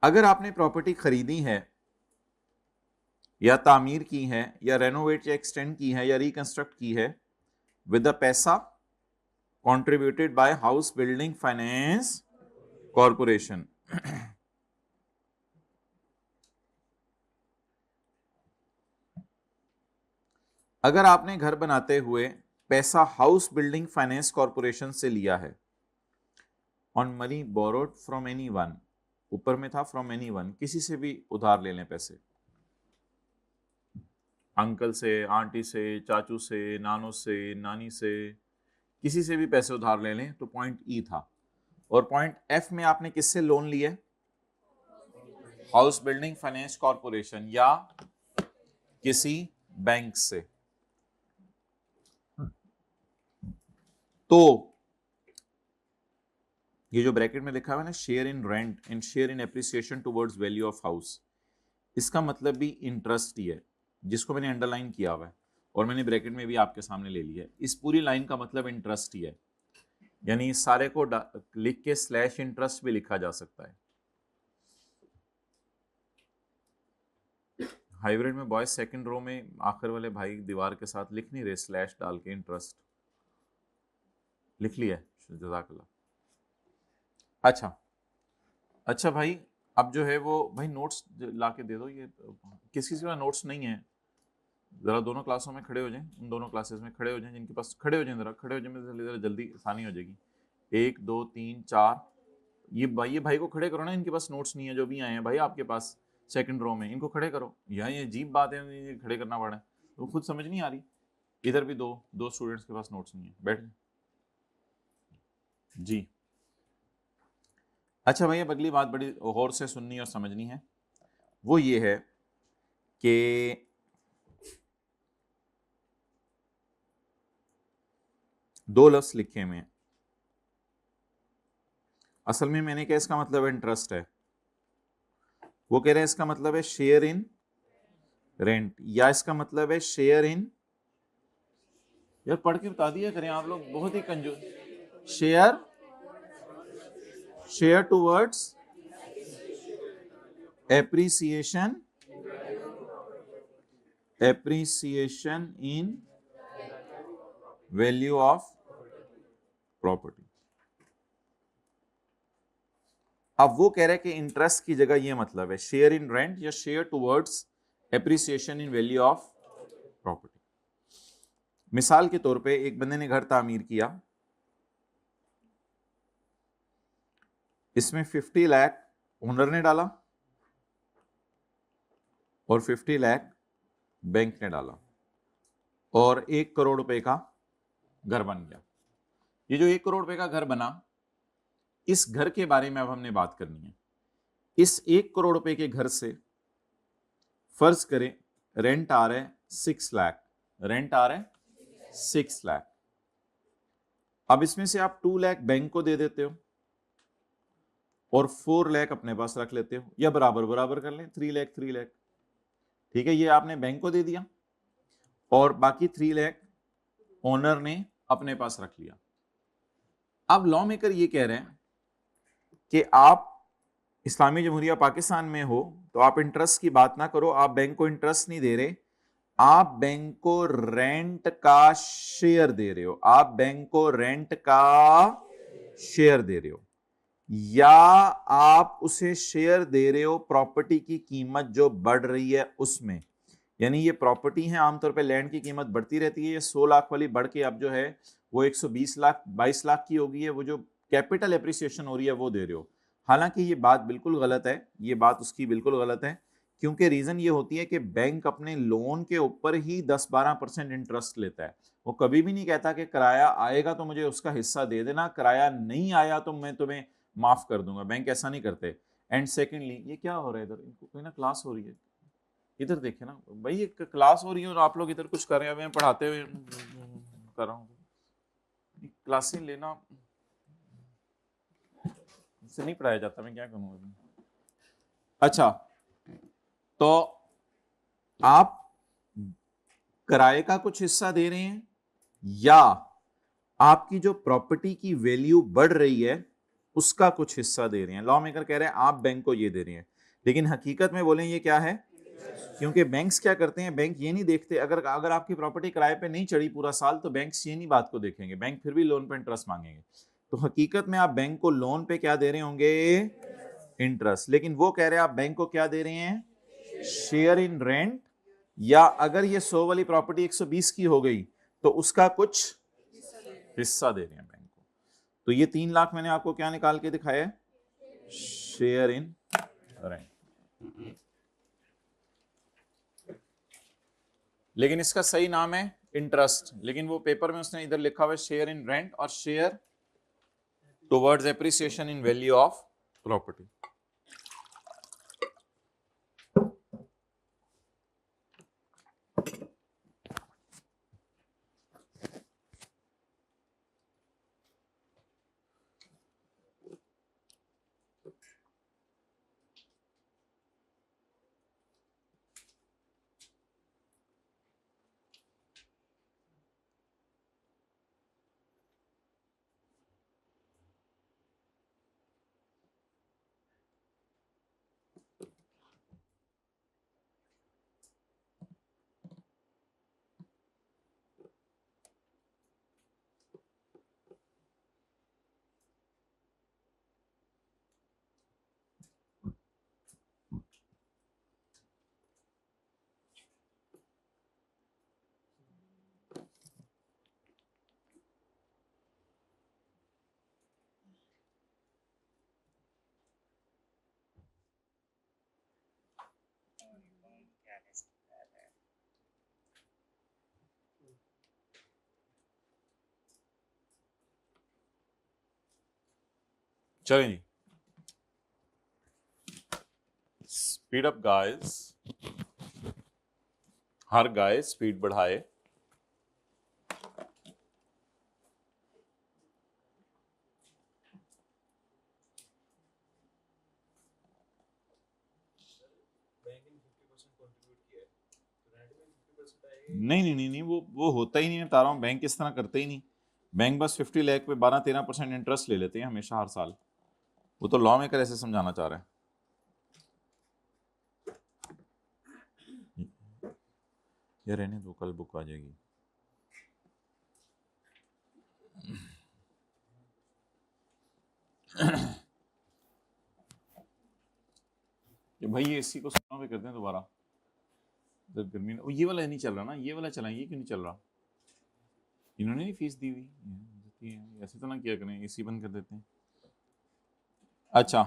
अगर आपने प्रॉपर्टी खरीदी है या तामीर की है या रेनोवेट या एक्सटेंड की है या रिकंस्ट्रक्ट की है विद द पैसा contributed by house building finance corporation, अगर आपने घर बनाते हुए पैसा हाउस बिल्डिंग फाइनेंस कॉरपोरेशन से लिया है, on money borrowed from any one, ऊपर में था फ्रॉम एनी वन, किसी से भी उधार ले लें पैसे, अंकल से, आंटी से, चाचू से, नानू से, नानी से, किसी से भी पैसे उधार ले लें, तो पॉइंट ई था। और पॉइंट एफ में आपने किससे लोन लिए? हाउस बिल्डिंग फाइनेंस कॉरपोरेशन या किसी बैंक से। तो ये जो ब्रैकेट में लिखा हुआ है ना, share in rent and share in appreciation towards value of house, इसका मतलब भी इंटरेस्ट ही है, जिसको मैंने अंडरलाइन किया हुआ है और मैंने ब्रैकेट में भी आपके सामने ले लिया है। इस पूरी लाइन का मतलब इंटरेस्ट ही है, यानी इस सारे को लिख के स्लैश इंटरेस्ट भी लिखा जा सकता है। हाइब्रिड में बॉयज सेकंड रो में आखिर वाले भाई दीवार के साथ लिख नहीं रहे स्लैश डाल के इंटरेस्ट, लिख लिया जज़ाकल्लाह। अच्छा भाई, अब जो है वो भाई नोट्स ला के दे दो, ये किसी के पास नोट्स नहीं है, जरा दोनों क्लासों में खड़े हो जाएं, उन दोनों क्लासेस में खड़े हो जाएं जिनके पास, खड़े हो जाएं, जरा खड़े हो जाएं, जरा जल्दी आसानी हो जाएगी। 1 2 3 4, ये भाई को खड़े करो ना, इनके पास नोट्स नहीं है, जो भी आए हैं भाई आपके पास सेकंड रो में, इनको खड़े करो। ये अजीब बात है, ये खड़े करना पड़ा है, तो खुद समझ नहीं आ रही। इधर भी दो स्टूडेंट्स के पास नोट्स नहीं है, बैठ जी। अच्छा भाई, अब अगली बात बड़ी गौर से सुननी और समझनी है, वो ये है कि दो लफ्ज लिखे हुए हैं, असल में मैंने क्या इसका मतलब इंटरेस्ट है, वो कह रहे हैं इसका मतलब है शेयर इन रेंट, या इसका मतलब है शेयर इन, यार पढ़ के बता दिया करें आप लोग, बहुत ही कंजूस। Share towards appreciation in value of property. अब वो कह रहे हैं कि इंटरेस्ट की जगह ये मतलब है शेयर इन रेंट या share towards appreciation in value of property. मिसाल के तौर पे एक बंदे ने घर तामीर किया, इसमें 50 लाख ओनर ने डाला और 50 लाख बैंक ने डाला और 1 करोड़ रुपए का घर बन गया। ये जो 1 करोड़ रुपए का घर बना, इस घर के बारे में अब हमने बात करनी है। इस 1 करोड़ रुपए के घर से फर्ज करें रेंट आ रहा है 6 लाख, रेंट आ रहा है 6 लाख। अब इसमें से आप 2 लाख बैंक को दे देते हो और 4 लाख अपने पास रख लेते हो, या बराबर बराबर कर लें, 3 लाख 3 लाख, ठीक है। ये आपने बैंक को दे दिया और बाकी 3 लाख ओनर ने अपने पास रख लिया। अब लॉ मेकर ये कह रहे हैं कि आप इस्लामी जमहूरिया पाकिस्तान में हो तो आप इंटरेस्ट की बात ना करो, आप बैंक को इंटरेस्ट नहीं दे रहे, आप बैंक को रेंट का शेयर दे रहे हो, आप बैंक को रेंट का शेयर दे रहे हो, या आप उसे शेयर दे रहे हो प्रॉपर्टी की कीमत जो बढ़ रही है उसमें। यानी ये प्रॉपर्टी है, आमतौर पे लैंड की कीमत बढ़ती रहती है, ये 100 लाख वाली बढ़ के अब जो है वो 120 लाख 22 लाख की हो गई है, वो जो कैपिटल एप्रिसिएशन हो रही है वो दे रहे हो। हालांकि ये बात बिल्कुल गलत है, ये बात उसकी बिल्कुल गलत है, क्योंकि रीजन ये होती है कि बैंक अपने लोन के ऊपर ही 10-12% इंटरेस्ट लेता है। वो कभी भी नहीं कहता कि किराया आएगा तो मुझे उसका हिस्सा दे देना, किराया नहीं आया तो मैं तुम्हें माफ कर दूंगा, बैंक ऐसा नहीं करते। एंड सेकेंडली, ये क्या हो रहा है इधर, इनको कोई ना क्लास हो रही है, इधर देखे ना भाई, एक क्लास हो रही है और आप लोग इधर कुछ कर रहे हैं, पढ़ाते हुए कर रहा हूँ, क्लासें लेना से नहीं पढ़ाया जाता, मैं क्या करूँ। अच्छा, तो आप किराए का कुछ हिस्सा दे रहे हैं या आपकी जो प्रॉपर्टी की वैल्यू बढ़ रही है उसका कुछ हिस्सा दे रहे हैं। लॉ मेकर कह रहे हैं आप बैंक को ये दे रहे हैं, लेकिन हकीकत में बोलें ये क्या है, क्योंकि बैंक्स क्या करते हैं, बैंक ये नहीं देखते, अगर आपकी प्रॉपर्टी किराए पे नहीं चढ़ी पूरा साल तो बैंक्स ये नहीं बात को देखेंगे, बैंक फिर भी लोन पे इंटरेस्ट मांगेंगे। तो हकीकत में आप बैंक को लोन पे क्या दे रहे होंगे, इंटरेस्ट, लेकिन वो कह रहे हैं आप बैंक को क्या दे रहे हैं, शेयर इन रेंट, या अगर ये 100 वाली प्रॉपर्टी 120 की हो गई तो उसका कुछ हिस्सा दे रहे हैं बैंक को। तो ये 3 लाख मैंने आपको क्या निकाल के दिखाया है, शेयर इन रेंट। लेकिन इसका सही नाम है इंटरेस्ट, लेकिन वो पेपर में उसने इधर लिखा हुआ है शेयर इन रेंट और share towards appreciation in value of property. चलें जी, स्पीड अप गाइस, हर गाय स्पीड बढ़ाए। नहीं, वो होता ही नहीं है, बता रहा हूँ, बैंक इस तरह करते ही नहीं। बैंक बस 50 लाख पे 12-13% इंटरेस्ट ले लेते हैं हमेशा हर साल। वो तो लॉ मेकर ऐसे समझाना चाह रहा है। ये रहने दो, कल बुक आ जाएगी। ये भाई ये इसी को सुना पे करते हैं दोबारा, जब गर्मी में। ये वाला नहीं चल रहा ना, ये वाला चलाएं, ये क्यों नहीं चल रहा? इन्होंने नहीं फीस दी हुई, ऐसे तो ना किया करें, एसी बंद कर देते हैं। अच्छा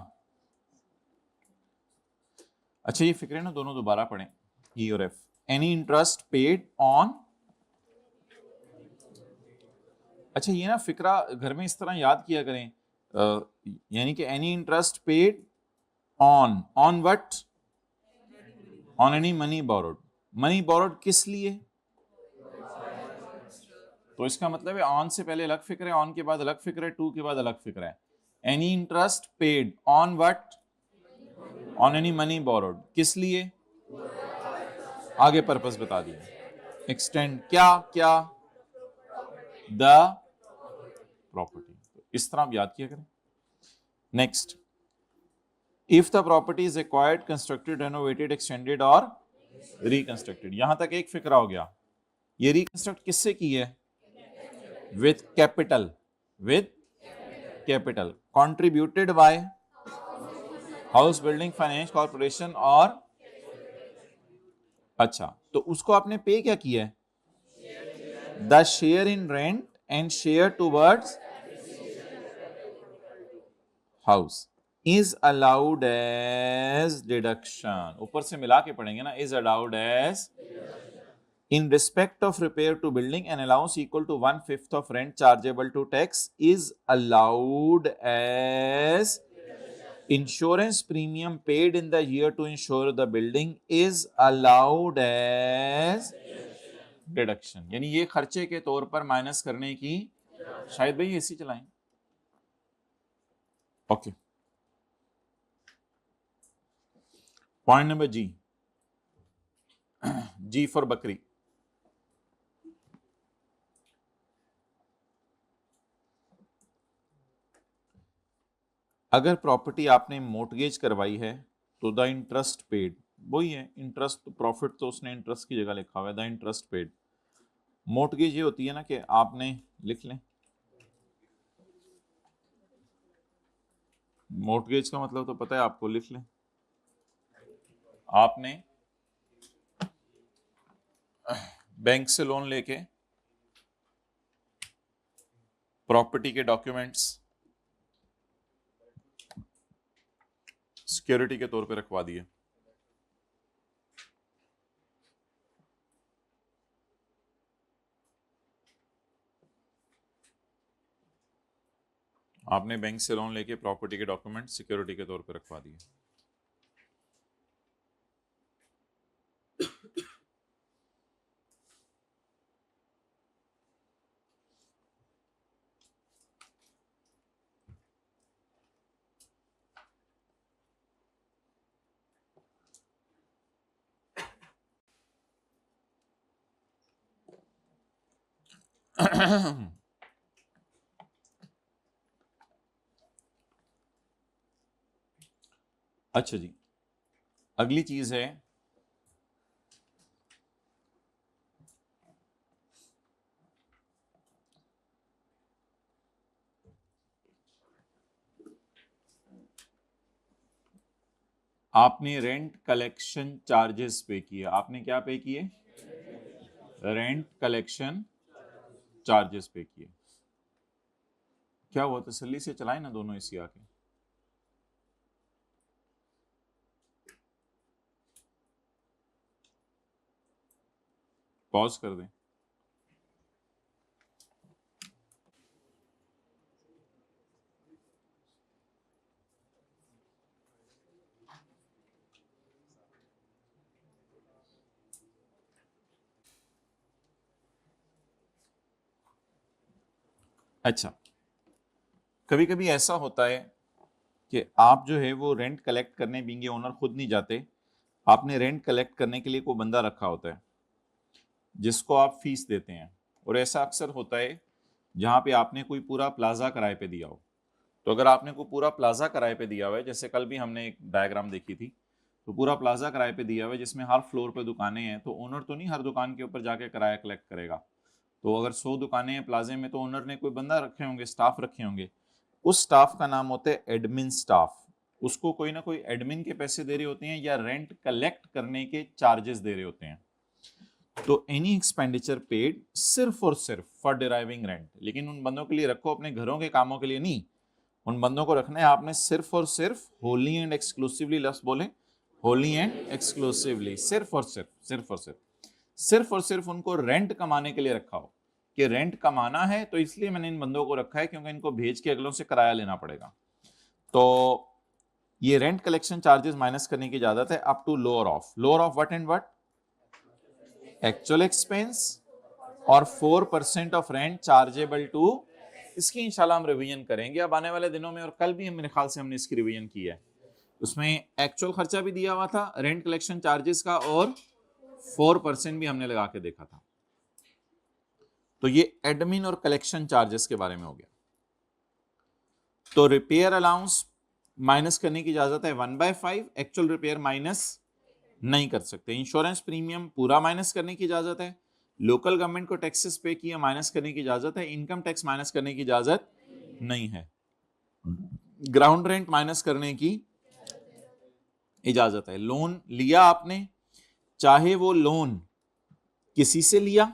अच्छा, ये फिक्र है ना, दोनों दोबारा पढ़ें, ई और F. Any interest paid on, अच्छा ये ना फिक्रा घर में इस तरह याद किया करें, यानी कि any interest paid on what, on any money borrowed. Money borrowed किस लिए? तो इसका मतलब है ऑन से पहले अलग फिक्र है, ऑन के बाद अलग फिक्र है, टू के बाद अलग फिक्र है। Any interest paid on what, on any money borrowed, किस लिए? आगे पर्पस बता दिया। एक्सटेंड क्या क्या, द प्रॉपर्टी। इस तरह आप याद किया करें। Next, if the property is acquired, constructed, renovated, extended और रिकंस्ट्रक्टेड। यहां तक एक फिक्रा हो गया। ये रिकंस्ट्रक्ट किससे की है? With capital, with capital, contributed by house building finance corporation और, अच्छा तो उसको आपने पे क्या किया है? The share in rent and share towards house is allowed as deduction. ऊपर से मिला के पढ़ेंगे ना, is allowed as in respect of repair to building, an allowance equal to 1/5 of rent chargeable to tax is allowed as insurance premium paid in the year to insure the building is allowed as deduction। यानी ये खर्चे के तौर पर minus करने की, शायद भाई एसी चलाएं। Okay, point number G, G for बकरी। अगर प्रॉपर्टी आपने मोर्टगेज करवाई है तो द इंटरेस्ट पेड, वही है इंटरेस्ट, प्रॉफिट तो उसने इंटरेस्ट की जगह लिखा हुआ है, द इंटरेस्ट पेड। मोर्टगेज ये होती है ना कि आपने, लिख लें, मोर्टगेज का मतलब तो पता है आपको, लिख लें, आपने बैंक से लोन लेके प्रॉपर्टी के डॉक्यूमेंट्स सिक्योरिटी के तौर पे रखवा दिए। आपने बैंक से लोन लेके प्रॉपर्टी के डॉक्यूमेंट सिक्योरिटी के तौर पे रखवा दिए। अच्छा जी, अगली चीज है आपने रेंट कलेक्शन चार्जेस पे किए। आपने क्या पे किए? रेंट कलेक्शन चार्जेस पे किए। क्या हुआ, तसल्ली से चलाए ना दोनों एसी आके। पॉज कर दें। अच्छा, कभी कभी ऐसा होता है कि आप जो है वो रेंट कलेक्ट करने बीइंग ओनर खुद नहीं जाते, आपने रेंट कलेक्ट करने के लिए कोई बंदा रखा होता है जिसको आप फीस देते हैं। और ऐसा अक्सर होता है जहाँ पे आपने कोई पूरा प्लाजा किराए पे दिया हो। तो अगर आपने कोई पूरा प्लाजा किराए पे दिया हुआ है, जैसे कल भी हमने एक डायग्राम देखी थी, तो पूरा प्लाजा किराए पे दिया हुआ है जिसमें हर फ्लोर पे दुकानें हैं, तो ओनर तो नहीं हर दुकान के ऊपर जाके किराया कलेक्ट करेगा। तो अगर 100 दुकानें हैं प्लाजे में, तो ओनर ने कोई बंदा रखे होंगे, स्टाफ रखे होंगे। उस स्टाफ का नाम होता है एडमिन स्टाफ। उसको कोई ना कोई एडमिन के पैसे दे रहे होते हैं या रेंट कलेक्ट करने के चार्जेस दे रहे होते हैं। तो एनी एक्सपेंडिचर पेड सिर्फ और सिर्फ फॉर डिराइविंग रेंट। लेकिन उन बंदों के लिए रखो अपने घरों के कामों के लिए नहीं, उन बंदों को रखना है आपने सिर्फ और सिर्फ होली एंड एक्सक्लूसिवली, लफ्ज बोले होली एंड एक्सक्लूसिवली, सिर्फ और सिर्फ, सिर्फ और सिर्फ, सिर्फ और सिर्फ उनको रेंट कमाने के लिए रखा हो कि रेंट कमाना है तो इसलिए मैंने इन बंदों को रखा है क्योंकि इनको भेज के अगलों से किराया लेना पड़ेगा। तो ये रेंट कलेक्शन चार्जेस माइनस करने की इजाजत है up to lower of what and what, actual expense और 4% ऑफ रेंट चार्जेबल टू। इसकी इंशाल्लाह हम रिवीजन करेंगे अब आने वाले दिनों में, और कल भी मेरे ख्याल से हमने इसकी रिवीजन की है। उसमें एक्चुअल खर्चा भी दिया हुआ था रेंट कलेक्शन चार्जेस का, और 4% भी हमने लगा के देखा था। तो ये एडमिन और कलेक्शन चार्जेस के बारे में हो गया। तो रिपेयर अलाउंस माइनस करने की इजाजत है 1/5, एक्चुअल रिपेयर माइनस नहीं कर सकते। इंश्योरेंस प्रीमियम पूरा माइनस करने की इजाजत है। लोकल गवर्नमेंट को टैक्सेस पे किया माइनस करने की इजाजत है। इनकम टैक्स माइनस करने की इजाजत नहीं है। ग्राउंड रेंट माइनस करने की इजाजत है। लोन लिया आपने, चाहे वो लोन किसी से लिया,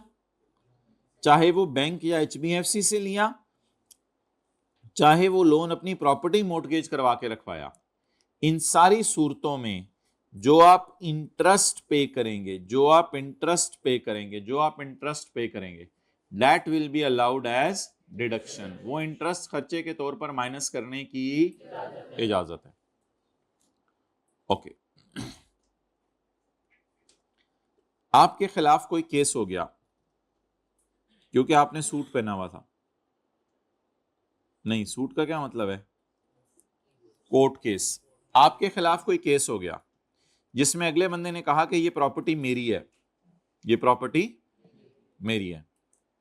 चाहे वो बैंक या HBFC से लिया, चाहे वो लोन अपनी प्रॉपर्टी मॉर्टगेज करवा के रखवाया, इन सारी सूरतों में जो आप इंटरेस्ट पे करेंगे, that will be allowed as deduction. वो इंटरेस्ट खर्चे के तौर पर माइनस करने की इजाजत है। ओके, आपके खिलाफ कोई केस हो गया क्योंकि आपने सूट पहना हुआ था। नहीं, सूट का क्या मतलब है, कोर्ट केस। आपके खिलाफ कोई केस हो गया जिसमें अगले बंदे ने कहा कि ये प्रॉपर्टी मेरी है, ये प्रॉपर्टी मेरी है।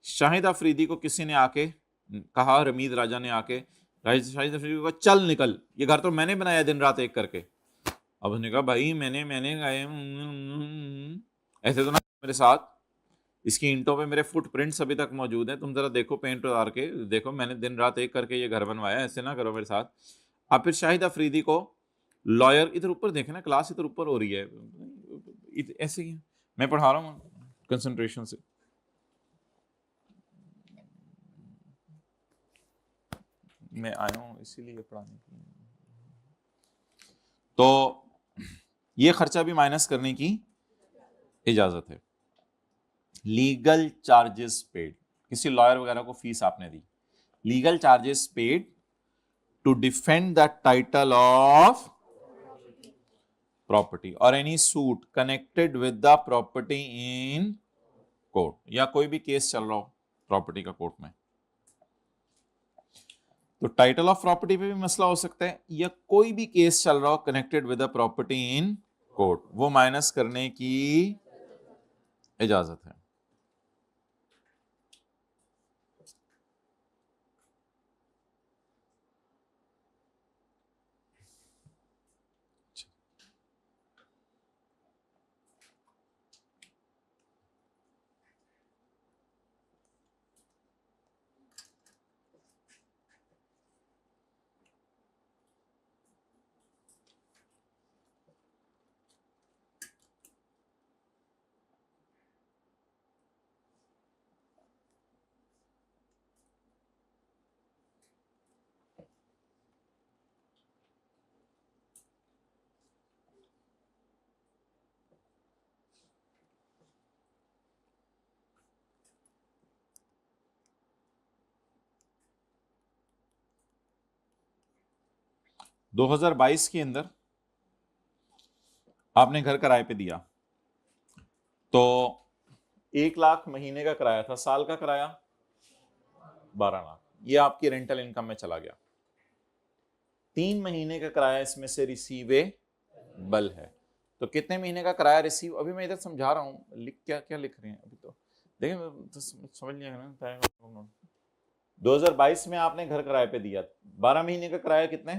शाहिद अफरीदी को किसी ने आके कहा, रमीद राजा ने आके शाहिद अफरीदी को कहा, चल निकल, ये घर तो मैंने बनाया दिन रात एक करके। अब उसने कहा, भाई मैंने ऐसे तो ना मेरे साथ, इसकी ईंटों पे मेरे फुटप्रिंट्स अभी तक मौजूद हैं, तुम जरा देखो पेंट उतार के देखो, मैंने दिन रात एक करके ये घर बनवाया, ऐसे ना करो मेरे साथ। अब फिर शाहिद अफरीदी को लॉयर, इधर ऊपर देखे ना, क्लास इधर ऊपर हो रही है, ऐसे ही मैं पढ़ा रहा हूँ कंसंट्रेशन से। मैं आया हूँ इसीलिए पढ़ाने के लिए। तो ये खर्चा भी माइनस करने की इजाजत है। लीगल चार्जेस पेड, किसी लॉयर वगैरह को फीस आपने दी, legal charges paid to defend the title of property और any suit connected with the property in court, या कोई भी केस चल रहा हो प्रॉपर्टी का कोर्ट में, तो टाइटल ऑफ प्रॉपर्टी पे भी मसला हो सकता है, या कोई भी केस चल रहा हो connected with the property in court, वो माइनस करने की इजाजत है। दो 2022 के अंदर आपने घर किराए पे दिया, तो 1 लाख महीने का किराया था, साल का किराया 12 लाख। ये आपकी रेंटल इनकम में चला गया। 3 महीने का किराया इसमें से रिसीवेबल है। तो कितने महीने का किराया रिसीव, अभी मैं इधर समझा रहा हूँ, लिख क्या लिख रहे हैं अभी तो देखिए, तो समझ लिया ना। 2022 में आपने घर किराए पे दिया, 12 महीने का किराया कितने,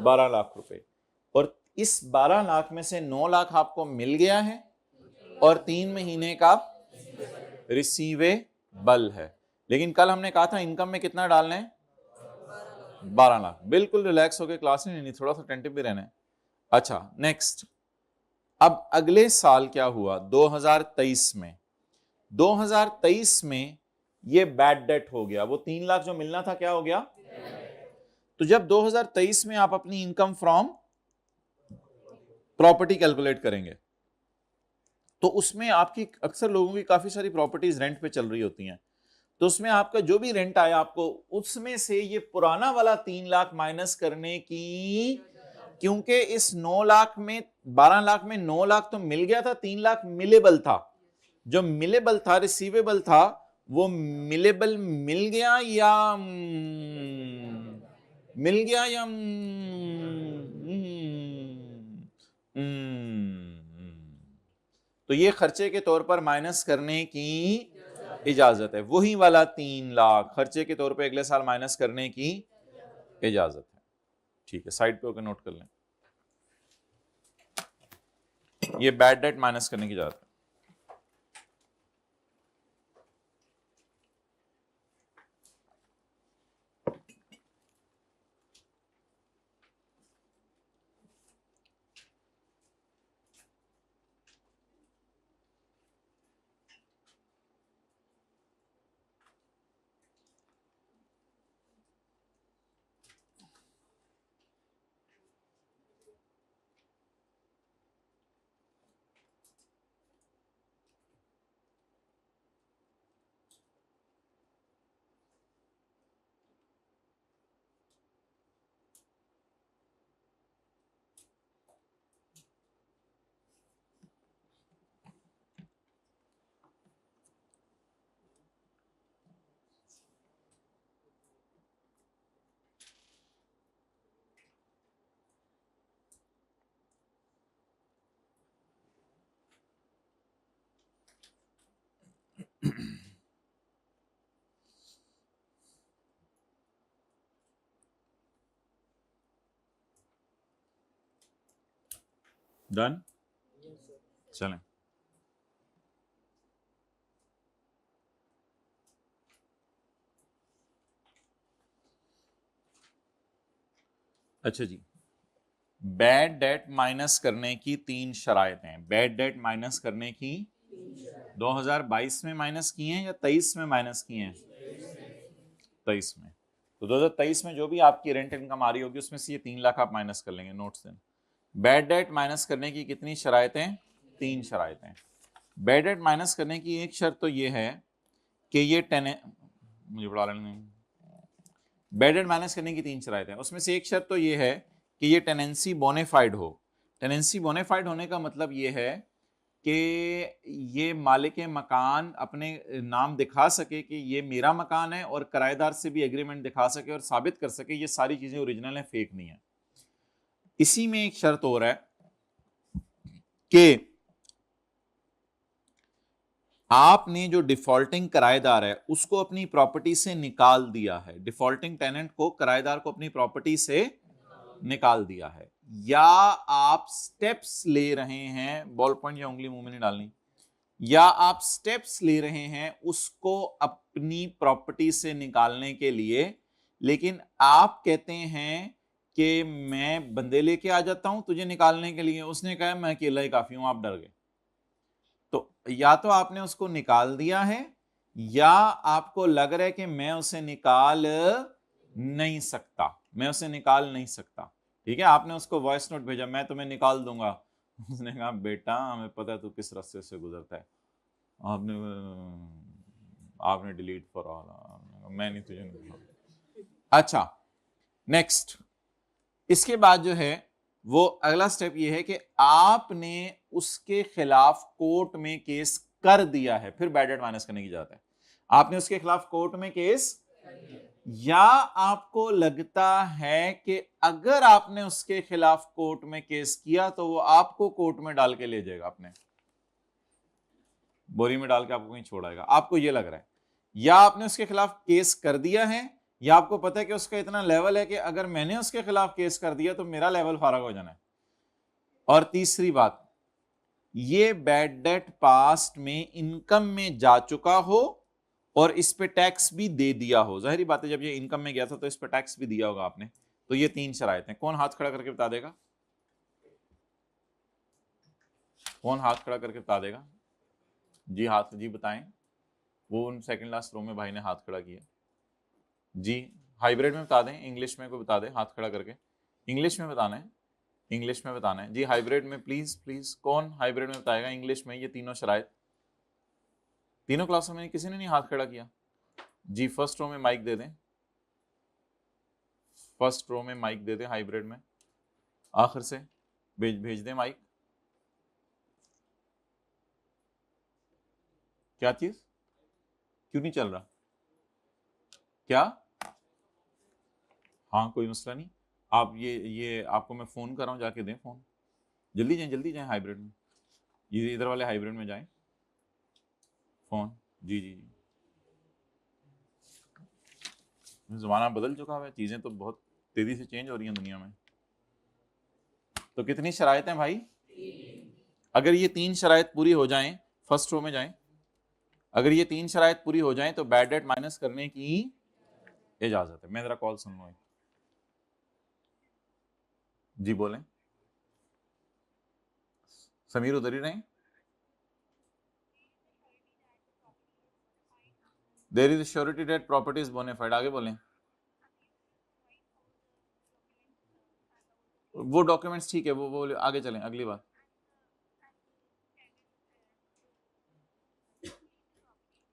12 लाख रुपए, और इस 12 लाख में से 9 लाख आपको मिल गया है और 3 महीने का रिसीवेबल है। लेकिन कल हमने कहा था इनकम में कितना डालना है, 12 लाख। बिल्कुल रिलैक्स होकर क्लास नहीं लेनी, थोड़ा सा टेंटिव भी रहना है। अच्छा नेक्स्ट, अब अगले साल क्या हुआ, 2023 में, 2023 में ये बैड डेट हो गया, वो 3 लाख जो मिलना था क्या हो गया। तो जब 2023 में आप अपनी इनकम फ्रॉम प्रॉपर्टी कैलकुलेट करेंगे तो उसमें आपकी, अक्सर लोगों की काफी सारी प्रॉपर्टीज रेंट पे चल रही होती हैं, तो उसमें आपका जो भी रेंट आया आपको, उसमें से ये पुराना वाला 3 लाख माइनस करने की, क्योंकि इस 9 लाख में, 12 लाख में 9 लाख तो मिल गया था, 3 लाख मिलेबल था, जो मिलेबल था, रिसीवेबल था, वो मिलेबल मिल गया या मिल गया या तो ये खर्चे के तौर पर माइनस करने की इजाजत है। वही वाला 3 लाख खर्चे के तौर पे अगले साल माइनस करने की इजाजत है। ठीक है, साइड पे होकर नोट कर लें, ये बैड डेट माइनस करने की इजाजत है। डन, चलें। अच्छा जी, बैड डेट माइनस करने की 3 शराइतें हैं। बैड डेट माइनस करने की 2022 में माइनस की हैं या 23 में माइनस की हैं, 23 में। तो 2023 में जो भी आपकी रेंट इनकम आ रही होगी उसमें से ये 3 लाख आप माइनस कर लेंगे, नोट्स से। बैड डेट माइनस करने की कितनी शराइतें, 3 शराइतें। बैड डेट माइनस करने की एक शर्त तो ये है कि ये मुझे पढ़ा लेने, बैड डेट माइनस करने की 3 शराइतें, उसमें से एक शर्त तो ये है कि ये टेनेंसी बोनेफाइड हो। टेनेंसी बोनेफाइड होने का मतलब ये है कि ये मालिक मकान अपने नाम दिखा सके कि ये मेरा मकान है, और किराएदार से भी एग्रीमेंट दिखा सके और साबित कर सके ये सारी चीजें ओरिजिनल है, फेक नहीं है। इसी में एक शर्त और है कि आपने जो डिफॉल्टिंग किराएदार है उसको अपनी प्रॉपर्टी से निकाल दिया है, डिफॉल्टिंग टेनेंट को, किराएदार को अपनी प्रॉपर्टी से निकाल दिया है, या आप स्टेप्स ले रहे हैं, बॉल पॉइंट या उंगली मुंह में नहीं डालनी, या आप स्टेप्स ले रहे हैं उसको अपनी प्रॉपर्टी से निकालने के लिए, लेकिन आप कहते हैं कि मैं बंदे लेके आ जाता हूं तुझे निकालने के लिए, उसने कहा मैं अकेला ही काफी हूं, आप डर गए। तो या तो आपने उसको निकाल दिया है, या आपको लग रहा है कि मैं उसे निकाल नहीं सकता, मैं उसे निकाल नहीं सकता। ठीक है, आपने उसको वॉइस नोट भेजा, मैं तुम्हें निकाल दूंगा, उसने कहा बेटा हमें पता है तू किस रास्ते से गुजरता है, आपने डिलीट फॉर ऑल, मैं नहीं तुझे निकाल। अच्छा नेक्स्ट, इसके बाद जो है वो अगला स्टेप ये है कि आपने उसके खिलाफ कोर्ट में केस कर दिया है, फिर बैड डेट माइनस करने की इजाजत है। आपने उसके खिलाफ कोर्ट में केस, या आपको लगता है कि अगर आपने उसके खिलाफ कोर्ट में केस किया तो वो आपको कोर्ट में डाल के ले जाएगा, अपने बोरी में डाल के आपको कहीं छोड़ाएगा, आपको ये लग रहा है? या आपने उसके खिलाफ केस कर दिया है, या आपको पता है कि उसका इतना लेवल है कि अगर मैंने उसके खिलाफ केस कर दिया तो मेरा लेवल फारग हो जाना है। और तीसरी बात, ये बैड डेट पास्ट में इनकम में जा चुका हो और इस पे टैक्स भी दे दिया हो। जाहिर बात है जब ये इनकम में गया था तो इस पे टैक्स भी दिया होगा आपने। तो ये तीन शराइत हैं। कौन हाथ खड़ा करके बता देगा? कौन हाथ खड़ा करके बता देगा? जी हाथ जी बताएं। वो उन सेकंड लास्ट रो में भाई ने हाथ खड़ा किया जी। हाइब्रिड में बता दें, इंग्लिश में कोई बता दे हाथ खड़ा करके। इंग्लिश में बताना है, इंग्लिश में बताना है जी। हाइब्रिड में प्लीज प्लीज, कौन हाइब्रिड में बताएगा इंग्लिश में ये तीनों शराइत? तीनों क्लासों में किसी ने नहीं हाथ खड़ा किया जी। फर्स्ट रो में माइक दे दें, फर्स्ट रो में माइक दे दें हाइब्रिड में। आखिर से भेज दें माइक। क्या चीज? क्यों नहीं चल रहा? क्या? हाँ कोई मसला नहीं। आप ये आपको मैं फोन कर रहा हूँ, जाके दें फोन। जल्दी जाएं हाइब्रिड में। ये इधर वाले हाइब्रिड में जाएं, फोन। जी जी जी। ज़माना बदल चुका है, चीज़ें तो बहुत तेज़ी से चेंज हो रही हैं दुनिया में। तो कितनी शराइत हैं भाई? अगर ये तीन शराइत पूरी हो जाएं, फर्स्ट रो में जाएं, अगर ये तीन शराइत पूरी हो जाएं तो बैड डेट माइनस करने की इजाजत है। मैं जरा कॉल सुन लूँ। जी बोलें। समीर उधर ही रहें। There is surety that property is bona fide. आगे बोलें। वो डॉक्यूमेंट्स ठीक है, वो आगे चलें, अगली बात।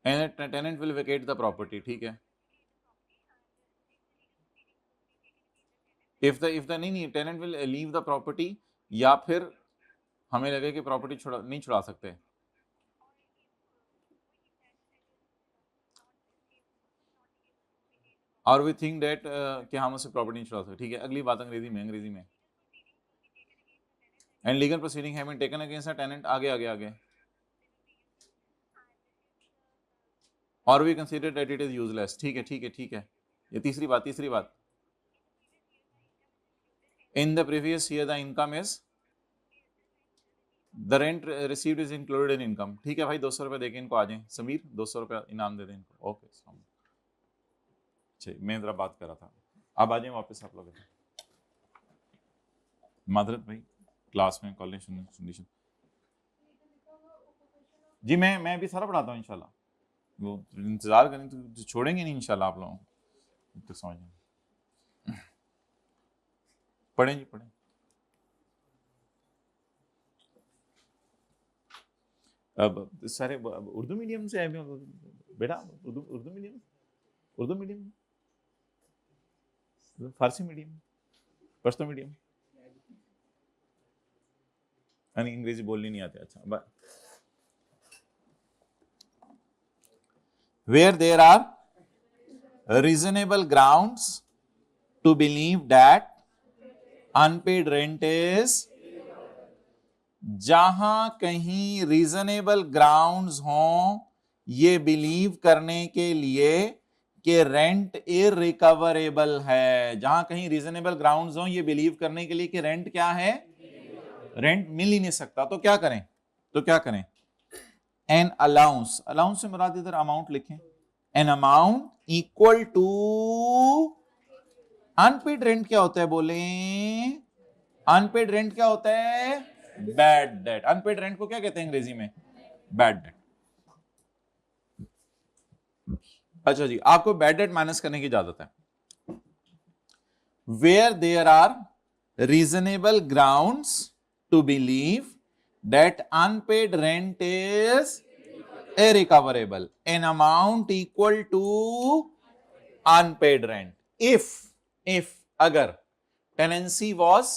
Tenant will vacate the property, ठीक है। इफ द नहीं tenant will leave the property, या फिर हमें लगे कि प्रॉपर्टी नहीं छुड़ा सकते। और वी थिंक डेट कि हम उससे प्रॉपर्टी नहीं छुड़ा सकते, ठीक है। अगली बात अंग्रेजी में। And legal proceeding have been taken against the tenant. आगे। और we consider that it is useless, ठीक है। ये तीसरी बात। In the previous year the income is the rent received is included in income, ठीक है भाई। 200 रुपये देके इनको आ जाए। समीर 200 रुपया इनाम दे दें इनको। ओके मैं जरा बात कर रहा था, अब आ जाए वापस आप लोग। मादरत भाई, क्लास में कॉलेज कंडीशन जी। मैं भी सारा पढ़ाता हूँ इंशाल्लाह। वो इंतजार करें तो छोड़ेंगे नहीं इंशाल्लाह आप लोगों तो समझ। पढ़ें जी पढ़ें। अब सारे उर्दू मीडियम से आए बेटा? उर्दू मीडियम, फारसी मीडियम, पश्तो मीडियम, यानी अंग्रेजी बोलनी नहीं आती। अच्छा, where there are reasonable grounds to believe that unpaid rent is, जहां कहीं रीजनेबल ग्राउंड्स हों ये बिलीव करने के लिए कि रेंट इरिकवरेबल है। जहां कहीं रीजनेबल ग्राउंड्स हों ये बिलीव करने के लिए कि रेंट क्या है, रेंट मिल ही नहीं सकता, तो क्या करें? एन अलाउंस से मुराद इधर अमाउंट लिखें। An amount equal to unpaid rent. क्या होता है बोले? अनपेड रेंट क्या होता है? Bad debt. अनपेड रेंट को क्या कहते हैं अंग्रेजी में? Bad debt. अच्छा जी, आपको बैड डेट माइनस करने की इजाजत है। Where there are reasonable grounds to believe that unpaid rent is irrecoverable, an amount equal to unpaid rent if अगर tenancy was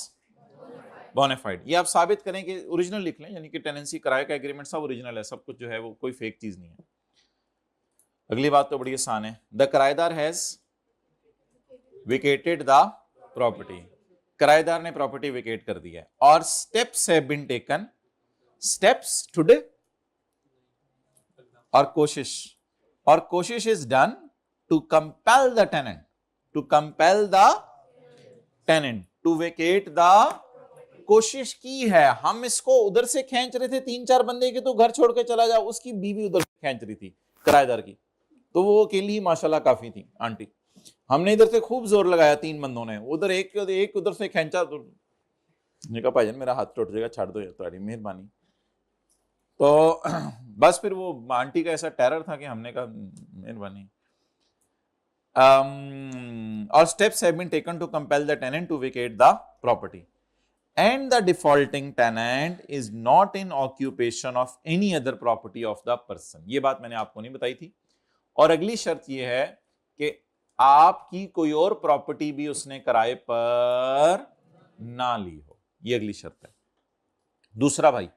बोनाफाइड। ये आप साबित करें कि ओरिजिनल लिख लें, यानी कि टेनेंसी किराए का एग्रीमेंट सब ओरिजिनल है, सब कुछ जो है वो कोई फेक चीज नहीं है। अगली बात तो बड़ी आसान है। द किराएदार हैज विकेटेड द प्रॉपर्टी, किराएदार ने प्रॉपर्टी विकेट कर दी है, और steps have been taken, steps today, और कोशिश is done to compel the tenant, to compel the tenant to vacate the, कोशिश की है, हम इसको उधर से खींच रहे थे 3-4 बंदे के, तो घर छोड़ के चला जाओ, उसकी बीवी उधर से खींच रही थी किराएदार की, तो वो अकेली ही माशाल्लाह काफी थी आंटी, हमने इधर से खूब जोर लगाया 3 बंदों ने, उधर एक उधर से खींचा, तो ने कहा भाईजान मेरा हाथ टूट जाएगा, छाड़ दो यार तुम्हारी मेहरबानी। तो बस फिर वो आंटी का ऐसा टेरर था कि हमने कहा मेहरबानी। Or steps have been taken to compel the tenant to vacate the property, and the defaulting tenant is not in occupation of any other property of the person। ये बात मैंने आपको नहीं बताई थी। और अगली शर्त ये है कि आपकी कोई और प्रॉपर्टी भी उसने किराए पर ना ली हो, ये अगली शर्त है। दूसरा भाई,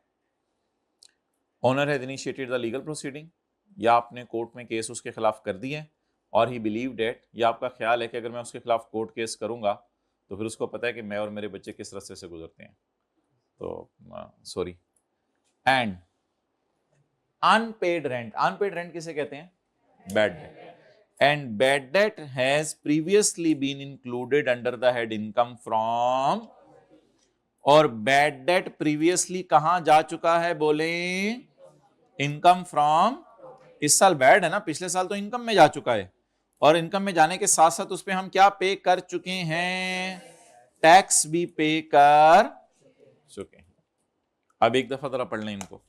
owner has initiated the legal proceeding, या आपने कोर्ट में केस उसके खिलाफ कर दिए, और ही बिलीव डेट, या आपका ख्याल है कि अगर मैं उसके खिलाफ कोर्ट केस करूंगा तो फिर उसको पता है कि मैं और मेरे बच्चे किस रास्ते से गुजरते हैं, तो sorry. And unpaid rent, unpaid rent किसे कहते हैं? Bad debt. And bad debt has previously been included under the head income from, और बैड डेट प्रीवियसली कहां जा चुका है? बोले इनकम फ्रॉम। इस साल बैड है ना, पिछले साल तो इनकम में जा चुका है, और इनकम में जाने के साथ साथ उस पे हम क्या पे कर चुके हैं? टैक्स भी पे कर चुके हैं। अब एक दफा जरा पढ़ लें इनको।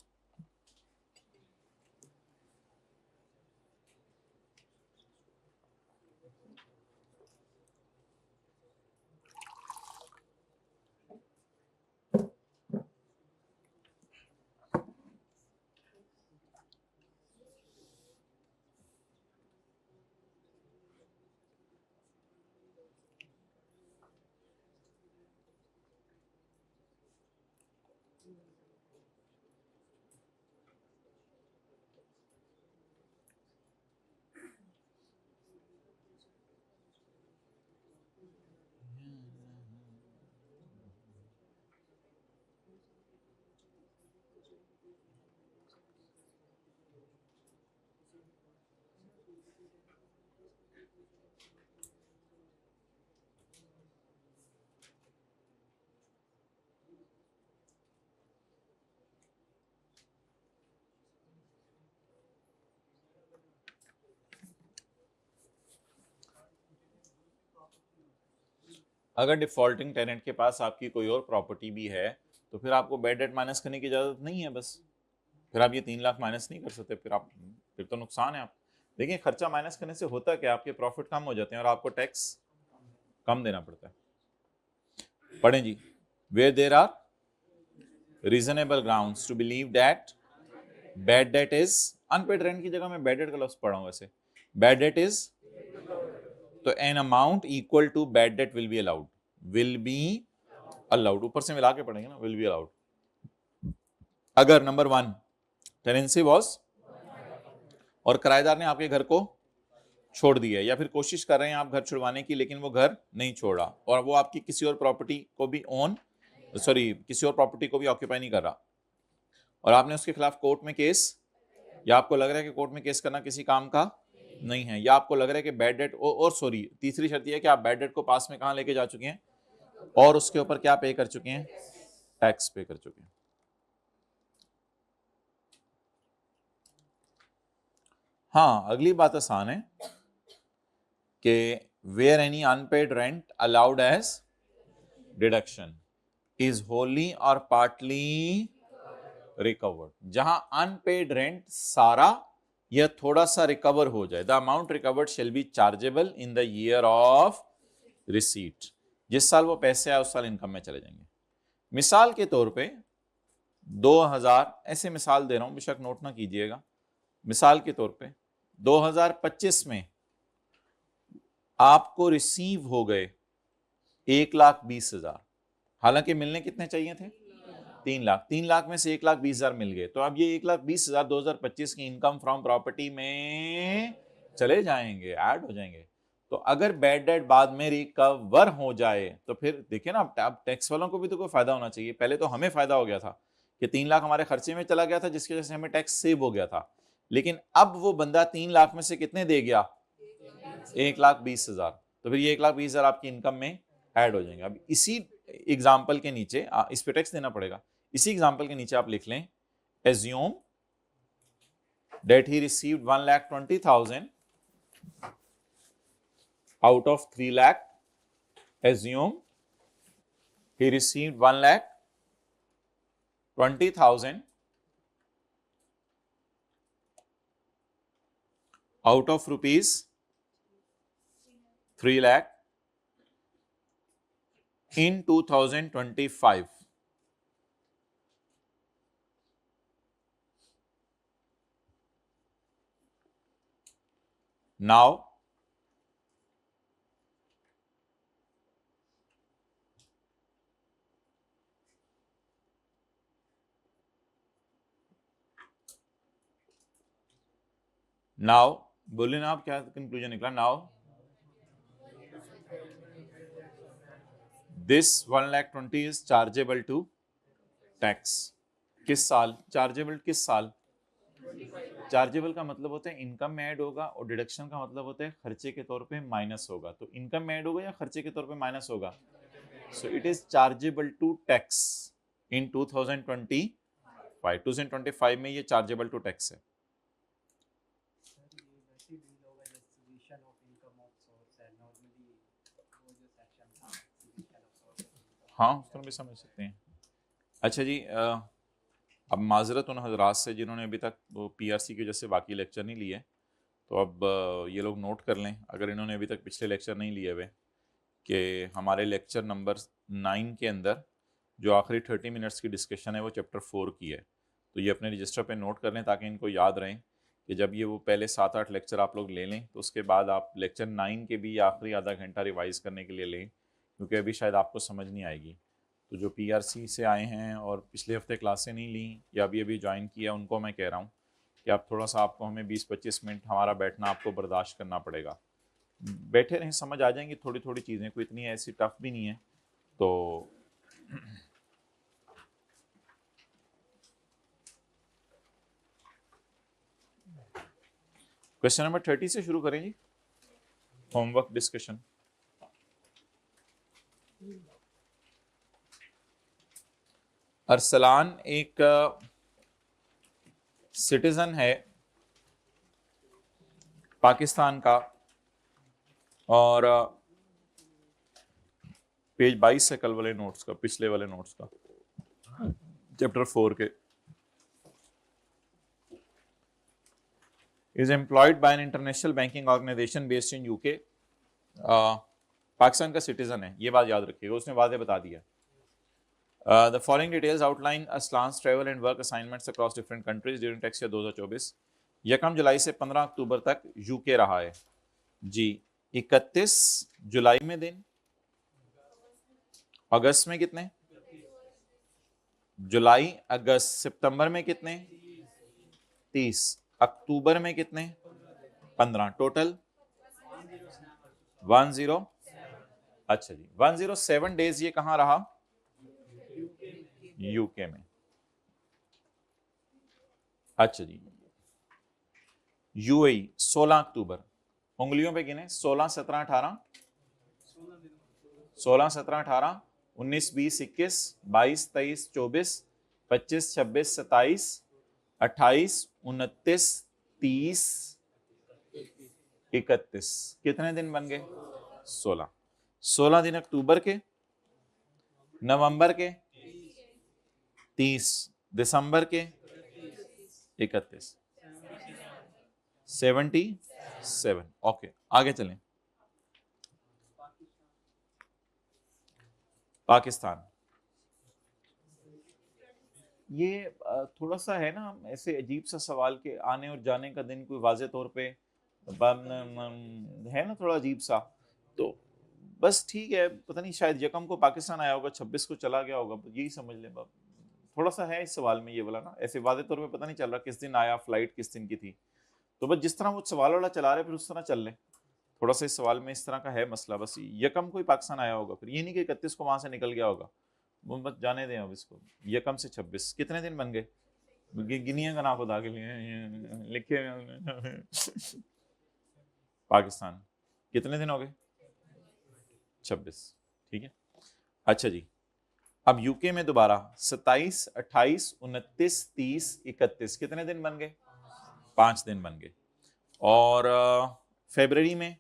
अगर डिफॉल्टिंग टेनेंट के पास आपकी कोई और प्रॉपर्टी भी है तो फिर आपको बैड डेट माइनस करने की इजाजत नहीं है, बस फिर आप ये 3 लाख माइनस नहीं कर सकते, फिर तो नुकसान है। आप देखिए खर्चा माइनस करने से होता क्या, आपके प्रॉफिट कम हो जाते हैं और आपको टैक्स कम देना पड़ता है। पढ़ें जी। Where there are reasonable grounds to believe that bad debt is, unpaid rent की जगह मैं बैड डेट का लफ्ज पढ़ा हूं वैसे, बैड डेट इज, तो an amount equal to bad debt will be allowed, will be allowed, ऊपर से मिला के पढ़ेंगे ना, विल बी अलाउड। अगर नंबर 1 टेनेंसी वॉज, और किराएदार ने आपके घर को छोड़ दिया, या फिर कोशिश कर रहे हैं आप घर छुड़वाने की लेकिन वो घर नहीं छोड़ा, और वो आपकी किसी और प्रॉपर्टी को भी किसी और प्रॉपर्टी को भी ऑक्यूपाई नहीं कर रहा, और आपने उसके खिलाफ कोर्ट में केस, या आपको लग रहा है कि कोर्ट में केस करना किसी काम का नहीं है, या आपको लग रहा है कि बैड डेट, और सॉरी तीसरी शर्त यह है कि आप बैड डेट को पास में कहां लेके जा चुके हैं, और उसके ऊपर क्या पे कर चुके हैं? टैक्स पे कर चुके हैं। हाँ, अगली बात आसान है कि where any unpaid rent allowed as deduction is wholly और पार्टली रिकवर्ड, जहां अनपेड रेंट सारा या थोड़ा सा रिकवर हो जाए, the amount recovered shall be chargeable in the year of receipt, जिस साल वो पैसे आए उस साल इनकम में चले जाएंगे। मिसाल के तौर पे 2000, ऐसे मिसाल दे रहा हूं, बेशक नोट ना कीजिएगा, मिसाल के तौर पे 2025 में आपको रिसीव हो गए 1,20,000, हालांकि मिलने कितने चाहिए थे? 3 लाख। 3 लाख में से 1,20,000 मिल गए, तो अब ये 1,20,000 2025 की इनकम फ्रॉम प्रॉपर्टी में चले जाएंगे, ऐड हो जाएंगे। तो अगर बैड डेट बाद में रिकवर हो जाए तो फिर देखिए ना, अब टैक्स वालों को भी तो कोई फायदा होना चाहिए। पहले तो हमें फायदा हो गया था कि 3 लाख हमारे खर्चे में चला गया था, जिसकी वजह से हमें टैक्स सेव हो गया था। लेकिन अब वो बंदा 3 लाख में से कितने दे गया? 1,20,000। तो फिर ये 1,20,000 आपकी इनकम में ऐड हो जाएंगे। अब इसी एग्जाम्पल के नीचे इस पे टैक्स देना पड़ेगा। इसी एग्जाम्पल के नीचे आप लिख लें, assume that he received 1,20,000 out of 3 lakh. Assume he received 1,20,000 out of rupees 3 lakh in 2025. Now बोलिए ना आप, क्या कंक्लूजन निकला? Now this 1,20,000 is chargeable to tax. किस साल चार्जेबल? किस साल? चार्जेबल का मतलब होता है इनकम में ऐड होगा, और डिडक्शन का मतलब होता है खर्चे के तौर पे माइनस होगा। तो इनकम में ऐड होगा या खर्चे के तौर पे माइनस होगा? So it is chargeable to tax in 2025 में ये चार्जेबल टू टैक्स है। हाँ, उसको भी समझ सकते हैं। अच्छा जी, अब माजरत उन हजरात से जिन्होंने अभी तक वो पीआरसी की वजह से बाकी लेक्चर नहीं लिए, तो अब ये लोग नोट कर लें, अगर इन्होंने अभी तक पिछले लेक्चर नहीं लिए हुए, कि हमारे लेक्चर नंबर 9 के अंदर जो आखिरी 30 मिनट्स की डिस्कशन है वो चैप्टर 4 की है। तो ये अपने रजिस्टर पे नोट कर लें ताकि इनको याद रहें कि जब ये वो पहले 7-8 लेक्चर आप लोग ले लें तो उसके बाद आप लेक्चर 9 के भी आखिरी आधा घंटा रिवाइज करने के लिए लें, क्योंकि अभी शायद आपको समझ नहीं आएगी। तो जो पीआरसी से आए हैं और पिछले हफ्ते क्लासें नहीं ली या अभी अभी ज्वाइन किया, उनको मैं कह रहा हूँ कि आप थोड़ा सा, आपको हमें 20-25 मिनट हमारा बैठना आपको बर्दाश्त करना पड़ेगा। बैठे रहें, समझ आ जाएंगी थोड़ी थोड़ी चीज़ें, कोई इतनी ऐसी टफ भी नहीं है। तो क्वेश्चन नंबर 30 से शुरू करें जी, होमवर्क डिस्कशन। अरसलान एक सिटीजन है पाकिस्तान का, और पेज 22 है कल वाले नोट्स का, पिछले वाले नोट्स का, चैप्टर 4 के। Is employed by an international banking organization based in UK. Pakistan का सिटीजन है, ये बात याद रखिएगा, उसने वादे बता दिया। The following details outline Aslan's travel and work assignments across different countries during tax year 2024। 1 जुलाई से 15 अक्टूबर तक यूके रहा है जी। 31 जुलाई में दिन, अगस्त में कितने? जुलाई, अगस्त, सितंबर में कितने? 30, अक्टूबर में कितने? 15, टोटल 10। अच्छा जी, 107 डेज ये कहां रहा? यूके में। अच्छा जी, यूएई 16 अक्टूबर, उंगलियों पे गिने, 16, 17, 18, 16, 17, 18, 19, 20, 21, 22, 23, 24, 25, 26, 27, 28, 29, 30, 31। कितने दिन बन गए? 16। 16 दिन अक्टूबर के, नवंबर के 30, दिसंबर के 31, 77। ओके, आगे चलें। पाकिस्तान, ये थोड़ा सा है ना ऐसे अजीब सा सवाल के आने और जाने का दिन कोई वाजे तौर पे है ना, थोड़ा अजीब सा। तो बस ठीक है, पता नहीं शायद यकम को पाकिस्तान आया होगा, 26 को चला गया होगा, यही समझ लें। थोड़ा सा है इस सवाल में ये वाला ना, ऐसे वाजे तौर पे पता नहीं चल रहा किस दिन आया, फ्लाइट किस दिन की थी। तो बस जिस तरह वो सवाल वाला चला रहे फिर उस तरह चल लें, थोड़ा सा इस सवाल में इस तरह का है मसला, बस यकम कोई पाकिस्तान आया होगा, फिर ये नहीं कि 31 को वहां से निकल गया होगा, वो बस जाने दें अब इसको। यकम से 26 कितने दिन बन गए? गिनिया का ना खुदा के लिए लिखे पाकिस्तान कितने दिन हो गए? 26, ठीक है। अच्छा जी, अब यूके में दोबारा 27, 28, 29, 30, 31 कितने दिन बन गए? 5 दिन बन गए। और फरवरी में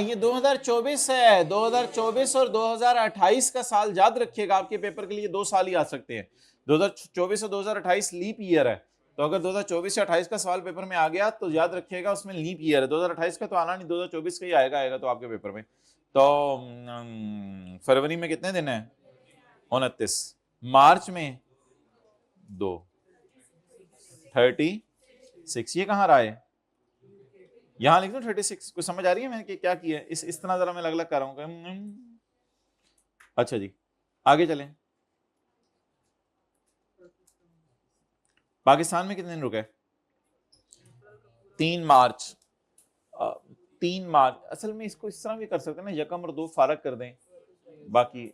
ये 2024 है। 2024 और 2028 का साल याद रखिएगा, आपके पेपर के लिए 2 साल ही आ सकते हैं। 2024 और 2028 लीप ईयर है, तो अगर 2024 या 28 का सवाल पेपर में आ गया तो याद रखिएगा उसमें लीप ईयर है। 2028 का तो आना नहीं, 2024 का ही आएगा तो आपके पेपर में। तो फरवरी में कितने दिन है? 29। मार्च में 2, 36। ये कहाँ रहा है? यहां लिख दो 36। कुछ समझ आ रही है मैंने क्या किया है? इस तरह जरा मैं अलग अलग कर रहा हूं। अच्छा जी, आगे चलें। पाकिस्तान में कितने दिन रुके? 3 मार्च। 3 मार्च असल में इसको इस तरह भी कर सकते हैं ना, यकम और 2 फारग कर दें, बाकी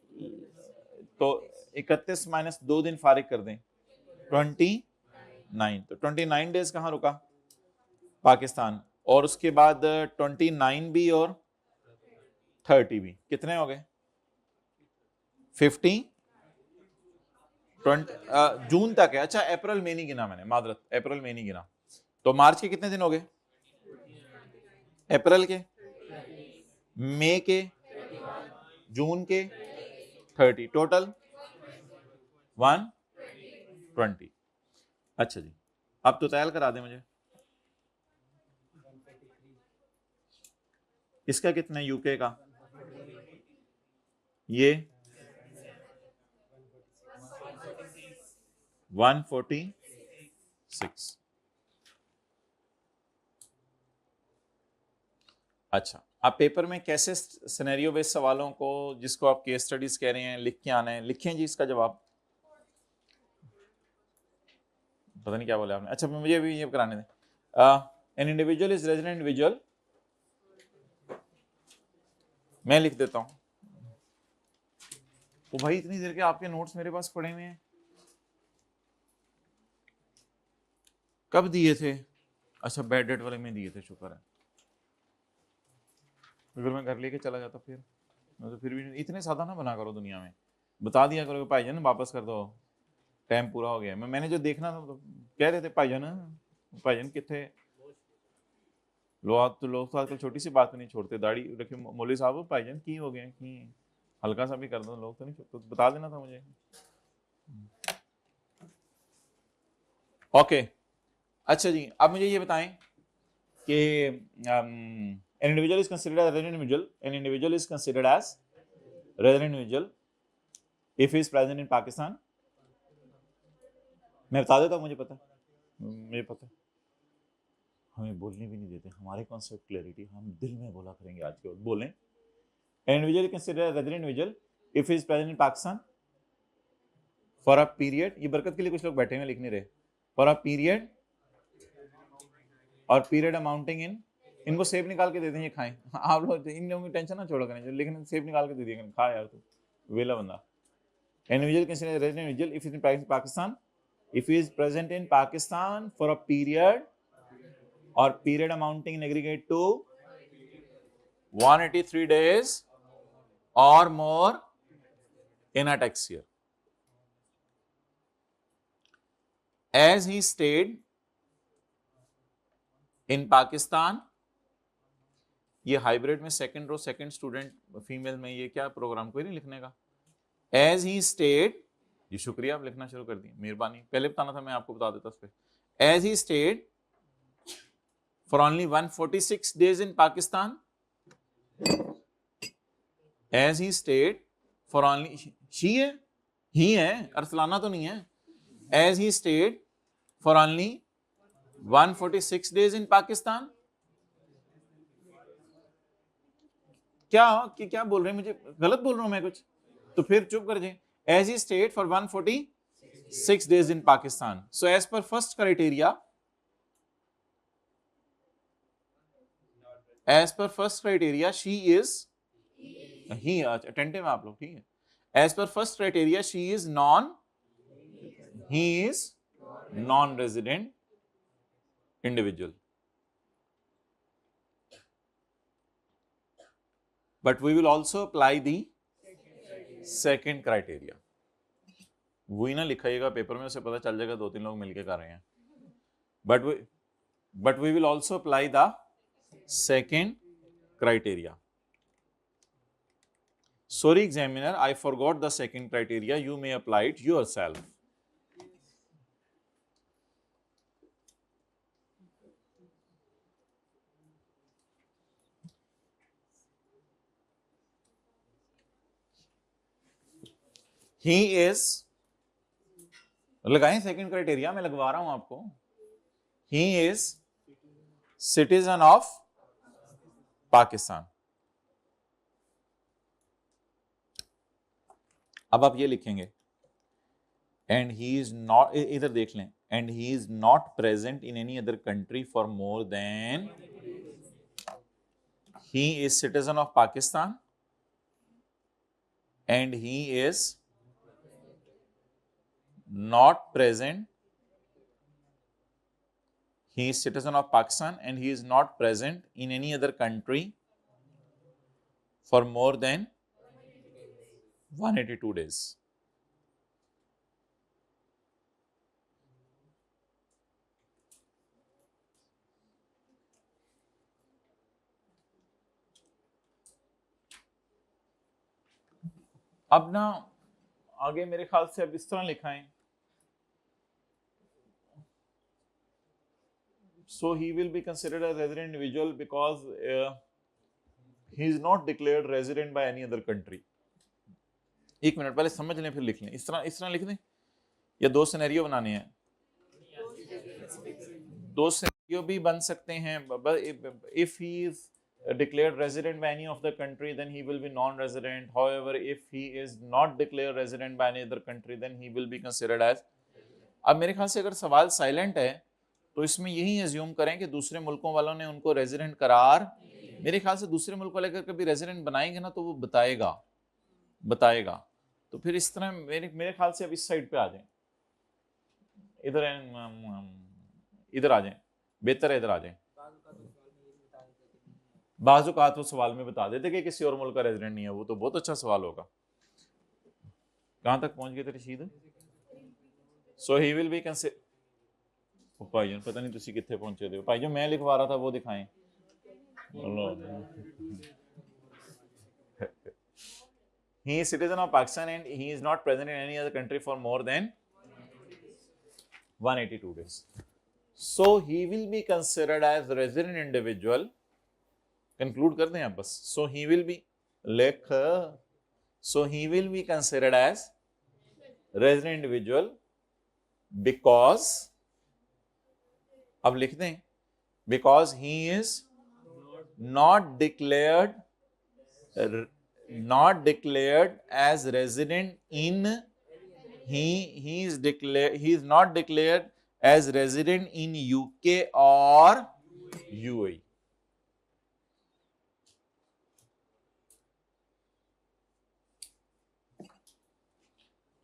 तो 31 माइनस 2 दिन फारिग कर दें, 29। तो 29 डेज कहाँ रुका? पाकिस्तान। और उसके बाद 29 भी और 30 भी कितने हो गए? 50, 20 जून तक है। अच्छा, अप्रैल में नहीं गिना मैंने, मादरत, अप्रैल में नहीं गिना। तो मार्च के कितने दिन हो गए? अप्रैल के, मई के, जून के 30, टोटल 120। अच्छा जी, अब तो तैयार करा दे मुझे। इसका कितना है यूके का? ये 146। अच्छा, आप पेपर में कैसे सिनेरियो बेस्ड सवालों को, जिसको आप केस स्टडीज कह रहे हैं, लिख के आना है। लिखें जी इसका जवाब। पता नहीं क्या बोला आपने। अच्छा, मुझे भी ये कराने दें। An individual is resident individual, मैं लिख देता हूं। वो भाई इतनी देर के आपके नोट्स मेरे पास पड़े हुए हैं, कब दिए थे? अच्छा, बैड डेट वाले में दिए थे, शुक्र है। अगर मैं घर लेके चला जाता फिर, मैं तो फिर भी इतने सादा ना बना करो दुनिया में, बता दिया करो भाईजान वापस कर दो, टाइम पूरा हो गया। मैंने जो देखना था तो कह रहे थे भाईजान कितने लोग, तो लोग तो आजकल छोटी सी बात नहीं छोड़ते। दाढ़ी रखे मौलवी साहब, भाईजान की हो गए कि हल्का सा भी कर दो, लोग तो नहीं, तो बता देना था मुझे। ओके, अच्छा जी, अब मुझे ये बताएं कि an individual is considered as an individual. An individual is considered as resident individual if he is present in Pakistan. मैं बता देता हूँ, मुझे पता, मुझे पता। हमें बोलने भी नहीं देते, हमारे कॉन्सेप्ट क्लैरिटी हम दिल में बोला करेंगे। आज के बाद बोलें, an individual is considered as resident individual if he is present in Pakistan for a period। ये बरकत के लिए कुछ लोग बैठे हुए लिख नहीं रहे। for a period और period amounting in, इनको सेब निकाल के दे दें, ये खाएं। आप लोग इन लोगों की टेंशन ना छोड़ो करें, लेकिन सेब निकाल के दे दिए, खा यार तू वेला बंदा। Individual considered resident individual if he is in Pakistan, if he is present in Pakistan for a period or period amounting in aggregate to 183 days or more in a tax year, as he stayed in Pakistan। ये hybrid में second row second student female में, ये क्या programme कोई नहीं लिखने का। As he state, ये शुक्रिया आप लिखना शुरू कर दिए, मेहरबानी। पहले बताना था, मैं आपको बता देता उस पर। As he stayed for only 146 days in Pakistan, as he stayed for only, she है, ही है, अरसलाना तो नहीं है। As he stayed for only 146 days in Pakistan. क्या बोल रहे हैं? मुझे गलत बोल रहा हूं मैं कुछ? तो फिर चुप कर जाए। As he stayed for 146 days in Pakistan, so as per first criteria as per first criteria she is, he attentive आप लोग, ठीक है। As per first criteria she is non, he is non resident individual, but we will also apply the second criteria. वही ना लिखाइएगा paper में, उसे पता चल जाएगा 2-3 लोग मिलके कर रहे हैं। but we will also apply the second criteria. Sorry examiner, I forgot the second criteria, you may apply it yourself. He is, लगाएं सेकंड क्राइटेरिया, मैं लगवा रहा हूं आपको। He is citizen of Pakistan. अब आप ये लिखेंगे एंड ही इज नॉट, इधर देख लें, and he is not present in any other country for more than, he is citizen of Pakistan and he is not present, he is citizen of Pakistan and he is not present in any other country for more than 182 days. अब ना आगे मेरे ख्याल से अब इस तरह लिखाएं, so he will be considered as resident individual because he is not declared resident by any other country. एक मिनट पहले समझ लें फिर लिख लें, इस तरह लिख दें, या दो सिनेरियो बनाने हैं? दो सिनेरियो भी बन सकते हैं। if he is declared resident by any of the country then he will be non-resident, however if he is not declared resident by any other country then he will be considered as। अब मेरे ख्याल से अगर सवाल silent है तो इसमें यही एज्यूम करें कि दूसरे मुल्कों वालों ने उनको रेजिडेंट करार, मेरे ख्याल से दूसरे मुल्क वाले अगर कभी रेजिडेंट बनाएंगे ना तो वो बताएगा। तो फिर इस तरह मेरे ख्याल से अब इस साइड पे आ जाएं, इधर आ जाएं, बेहतर है इधर आ जाएं। बाज़-औक़ात वो सवाल में बता देते कि किसी और मुल्क का रेजिडेंट नहीं है, वो तो बहुत अच्छा सवाल होगा। कहाँ तक पहुंच गए थे रशीद? सो ही विल बी कंसिडर, भाईजान पता नहीं तुसी कितने पहुंचे थे भाई, जो मैं लिखवा रहा था वो दिखाएं। He is citizen of Pakistan and he is not present in any other country for more than 182 days. So he will be considered as resident individual. Conclude कर दें आप बस। So he will be So he will be considered as resident individual because, अब लिख दें, because he is not declared as resident in, he is not declared as resident in UK or UAE.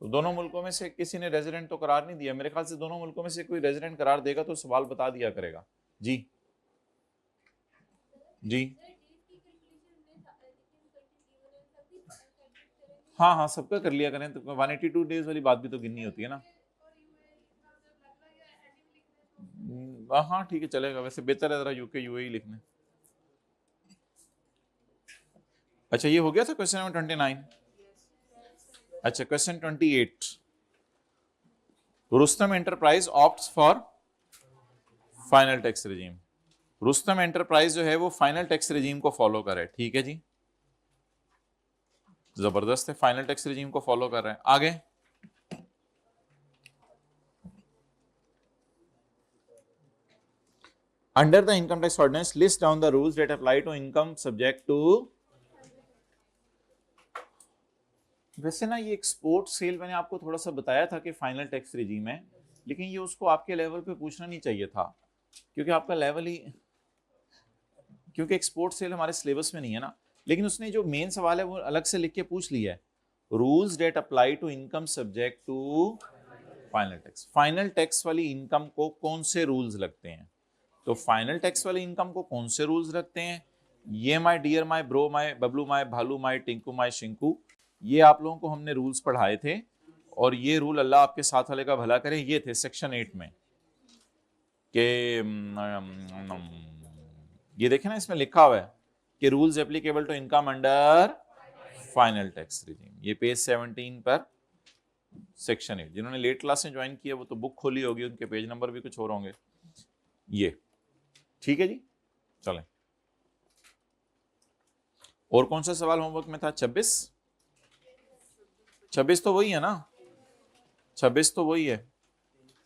तो दोनों मुल्कों में से किसी ने रेजिडेंट तो करार नहीं दिया, मेरे ख्याल से दोनों मुल्कों में से कोई रेजिडेंट करार देगा तो सवाल बता दिया करेगा। जी हाँ सबका कर लिया करें, तो 182 डेज वाली बात भी तो गिननी होती है ना। हाँ ठीक है चलेगा, वैसे बेहतर है जरा यूके यूएई लिखने। अच्छा ये हो गया था क्वेश्चन नंबर 29। अच्छा question 28, Rustam enterprise opts for final tax regime. Rustam enterprise जो है वो फाइनल टैक्स रेजिम को फॉलो कर रहा है, ठीक है जी, जबरदस्त है, फाइनल टैक्स रेजिम को फॉलो कर रहे हैं। आगे under the income tax ordinance list down the rules that apply to income subject to. वैसे ना ये एक्सपोर्ट सेल मैंने आपको थोड़ा सा बताया था कि फाइनल टैक्स रेजिम है, लेकिन ये उसको आपके लेवल पे पूछना नहीं चाहिए था क्योंकि आपका लेवल ही, क्योंकि एक्सपोर्ट सेल हमारे सिलेबस में नहीं है ना, लेकिन उसने जो मेन सवाल है वो अलग से लिख के पूछ लिया है, rules that apply to income subject to final tax. Final tax वाली इनकम को कौन से रूल्स लगते हैं? तो फाइनल टैक्स वाली इनकम को कौन से रूल्स लगते हैं? ये my dear my bro my Bablu my Bhalu my Tinku my Shinku, ये आप लोगों को हमने रूल्स पढ़ाए थे, और ये रूल अल्लाह आपके साथ वाले का भला करे, ये थे सेक्शन 8 में के ये देखें ना, इसमें लिखा हुआ है कि rules applicable to income under final tax regime, ये पेज 17 पर सेक्शन 8। जिन्होंने लेट क्लास में ज्वाइन किया वो तो बुक खोली होगी, उनके पेज नंबर भी कुछ और होंगे। ये ठीक है जी, चलें। और कौन सा सवाल होमवर्क में था? 26 तो वही है ना, 26 तो वही है,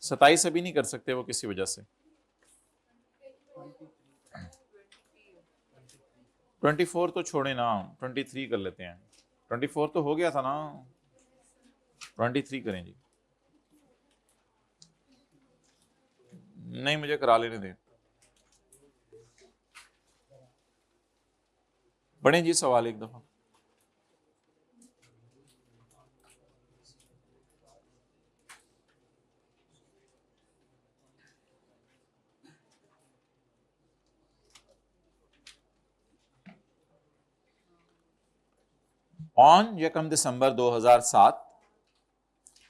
27 अभी नहीं कर सकते वो किसी वजह से। 24 तो छोड़े ना, 23 कर लेते हैं। 24 तो हो गया था ना, 23 करें जी। नहीं, मुझे करा लेने दें। पढ़ें जी सवाल एक दफा। ऑन 1 दिसंबर 2007,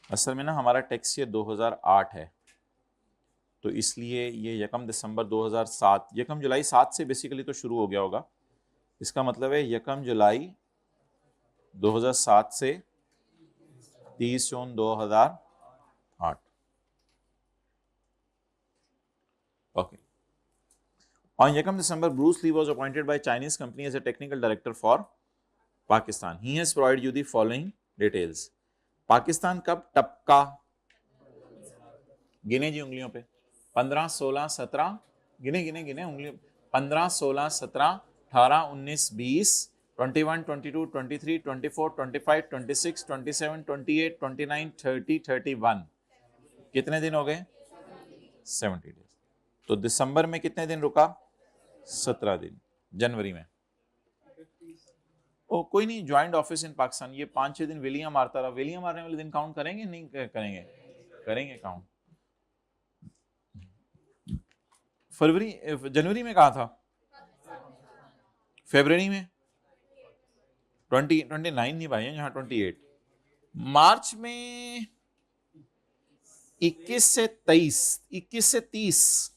असल में ना हमारा टैक्स ईयर 2008 है, तो इसलिए ये 1 दिसंबर 2007, 1 जुलाई 7 से बेसिकली तो शुरू हो गया होगा, इसका मतलब है 1 जुलाई 2007 से 30 जून 2008। Okay. On 2 December, Bruce Lee was appointed by Chinese company as a technical director for Pakistan. He has provided you the following details. Pakistan कब टपका? गिने जी उंगलियों पे। 15, 16, 17, गिने गिने गिने उंगलियों। 15, 16, 17, 18, 19, 20, 21, 22, 23, 24, 25, 26, 27, 28, 29, 30, 31। कितने दिन हो गए? 70 डेज। तो दिसंबर में कितने दिन रुका? 17 दिन। जनवरी में ओ कोई नहीं, ज्वाइंट ऑफिस इन पाकिस्तान, ये 5-6 दिन वेलियां मारता रहा। वेलियां मारने वाले दिन काउंट करेंगे? नहीं करेंगे, करेंगे काउंट। फरवरी जनवरी में कहा था, फरवरी में 29 नहीं भाई, यहाँ 28। मार्च में 21 से 30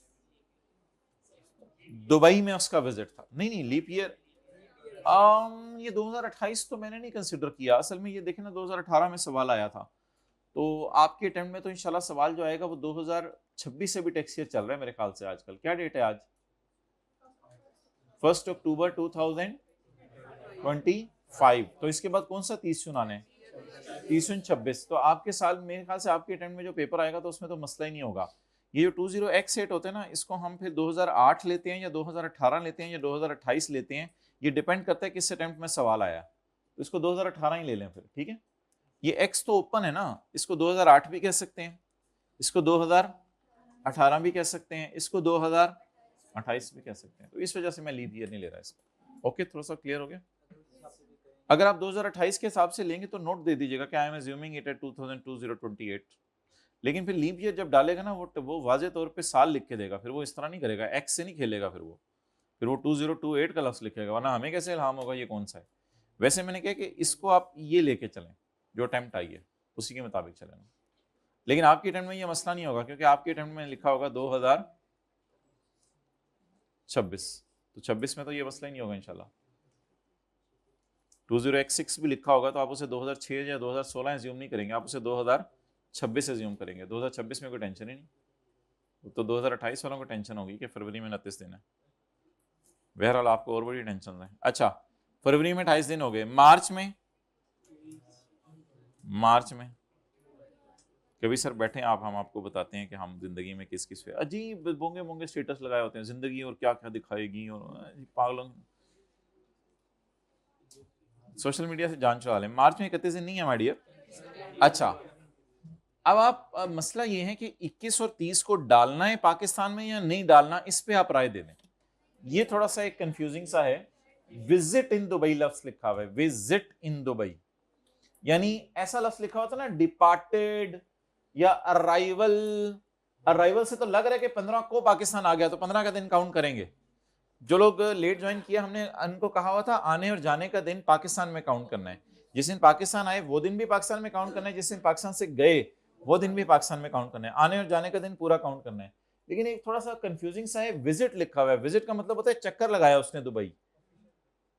दुबई में उसका विजिट था। नहीं लीप ईयर, ये 2028 तो मैंने नहीं कंसिडर किया। असल में ये देखें ना, 2018 में सवाल आया था, तो आपके अटेम्प्ट में तो इंशाल्लाह सवाल जो आएगा वो 2026 से भी टैक्स ईयर चल रहा है मेरे ख्याल से। आजकल क्या डेट है आज? 1 अक्टूबर 2025। तो इसके बाद कौन सा 30 जून आने? 30 जून 26। तो आपके साल मेरे ख्याल से आपके अटेम्प्ट में जो पेपर आएगा तो उसमें तो मसला ही नहीं होगा। ये जो 20x8 होते हैं ना, इसको हम फिर 2008 लेते हैं या 2018 लेते हैं या 2028 लेते हैं, ये डिपेंड करता है किस अटेम्प्ट में सवाल आया। तो इसको 2018 ही ले लें फिर, ठीक है। ये x तो ओपन है ना, इसको 2008 भी कह सकते हैं, इसको 2018 भी कह सकते हैं, इसको 2028 भी कह सकते हैं। तो इस वजह से मैं लीप ईयर नहीं ले रहा इसको। ओके, थोड़ा सा क्लियर हो गया। अगर आप 2028 के हिसाब से लेंगे तो नोट दे दीजिएगा कि I am assuming it at 2028। लेकिन फिर लीप ईयर जब डालेगा ना वो वाजे तौर पे साल लिख के देगा, फिर वो इस तरह नहीं करेगा, एक्स से नहीं खेलेगा, फिर वो 2028 का लफ्ज लिखेगा, वरना हमें कैसे इल्हाम होगा ये कौन सा है। वैसे मैंने कहा कि इसको आप ये लेके चलें, जो अटेम्प्ट आई है उसी के मुताबिक चलें। लेकिन आपके अटेम्प्ट में ये मसला नहीं होगा, क्योंकि आपके अटेम्प्ट में लिखा होगा 2026, तो 26 में तो ये मसला ही नहीं होगा इंशाल्लाह। 20x6 भी लिखा होगा तो आप उसे 2006 या 2016 एज्यूम नहीं करेंगे, आप उसे 2026 एज्यूम करेंगे। 2026 में कोई टेंशन ही नहीं, तो 2028 वालों को टेंशन होगी कि फरवरी में 29 दिन है। बहरहाल आपको और बड़ी टेंशन है। अच्छा, फरवरी में 28 दिन हो गए। मार्च में कभी सर बैठे आप, हम आपको बताते हैं कि हम जिंदगी में किस किस अजीब बोंगे बोंगे स्टेटस लगाए होते हैं, जिंदगी और क्या क्या दिखाएगी, और पागलों सोशल मीडिया से जान चुरा लें। मार्च में 31 दिन नहीं है माय डियर। अच्छा, अब आप मसला ये है कि 21 और 30 को डालना है पाकिस्तान में या नहीं डालना, इस पे आप राय दे दें। ये थोड़ा सा एक कंफ्यूजिंग सा है, विजिट इन दुबई लफ्ज लिखा हुआ है, विजिट इन दुबई, यानी ऐसा लफ्ज लिखा होता ना डिपार्टेड या अराइवल। अराइवल से तो लग रहा है कि 15 को पाकिस्तान आ गया तो 15 का दिन काउंट करेंगे। जो लोग लेट ज्वाइन किया, हमने उनको कहा हुआ था आने और जाने का दिन पाकिस्तान में काउंट करना है। जिस दिन पाकिस्तान आए वो दिन भी पाकिस्तान में काउंट करना है, जिस दिन पाकिस्तान से गए वो दिन भी पाकिस्तान में काउंट करना है, आने और जाने का दिन पूरा काउंट करना है। लेकिन एक थोड़ा सा कंफ्यूजिंग सा है, विजिट लिखा हुआ है। विजिट का मतलब होता है चक्कर लगाया उसने दुबई।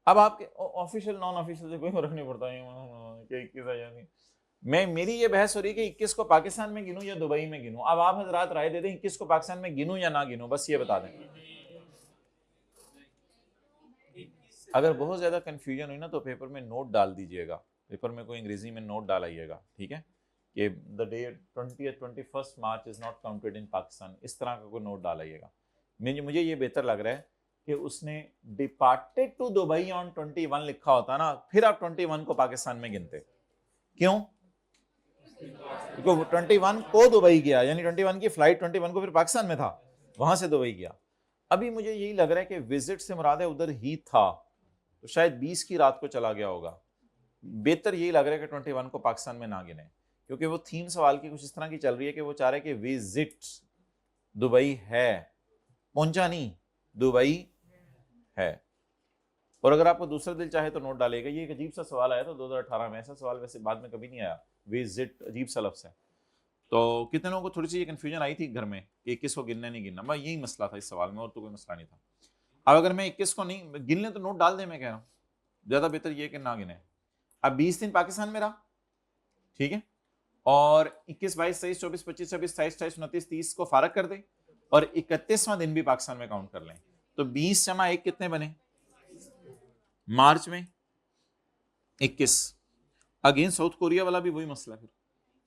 अब आपके ऑफिशियल नॉन ऑफिशियल से कोई फर्क नहीं पड़ता है। मैं मेरी ये बहस हो रही है कि 21 को पाकिस्तान में गिनूं या दुबई में गिनूं। अब आप हजरात राय दे दें 21 को पाकिस्तान में गिनूं या ना गिनूं, बस ये बता दें। अगर बहुत ज्यादा कंफ्यूजन हुई ना तो पेपर में नोट डाल दीजिएगा, पेपर में कोई अंग्रेजी में नोट डालाइएगा, ठीक है, कि the day 21 March is not counted in Pakistan, इस तरह का कोई नोट डालाइएगा। मुझे ये बेहतर लग रहा है कि उसने डिपार्टेड टू दुबई ऑन 21 लिखा होता ना, फिर आप 21 को पाकिस्तान में गिनते। क्यों? क्योंकि 21 को दुबई गया, यानी 21 की फ्लाइट 21 को फिर पाकिस्तान में था, वहां से दुबई गया। अभी मुझे यही लग रहा है कि विजिट से मुराद है उधर ही था, तो शायद 20 की रात को चला गया होगा। बेहतर यही लग रहा है कि 21 को पाकिस्तान में ना गिने, क्योंकि वो थीम सवाल की कुछ इस तरह की चल रही है कि वो चाह रहे कि विजिट दुबई है, पहुंचा नहीं, दुबई है। और अगर आपको दूसरा दिल चाहे तो नोट डालेगा। ये एक अजीब सा सवाल आया था 2018 में, ऐसा सवाल वैसे बाद में कभी नहीं आया, विजिट अजीब सा लफ्ज़ है। तो कितने लोगों को थोड़ी सी ये कन्फ्यूजन आई थी घर में कि 21 को गिनना नहीं गिनना, मैं यही मसला था इस सवाल में, और तो कोई मसला नहीं था। अब अगर मैं 21 को नहीं गिन लें तो नोट डाल दें, मैं कह रहा हूँ ज्यादा बेहतर ये कि ना गिने। अब 20 दिन पाकिस्तान में रहा, ठीक है, और 21, 22, 23, 24, 25, 26, 27, 28, 29, 30 को फारग कर दें और 31वां दिन भी पाकिस्तान में काउंट कर लें, तो 20 जमा 1 कितने बने? मार्च में 21। अगेन साउथ कोरिया वाला भी वही मसला है, फिर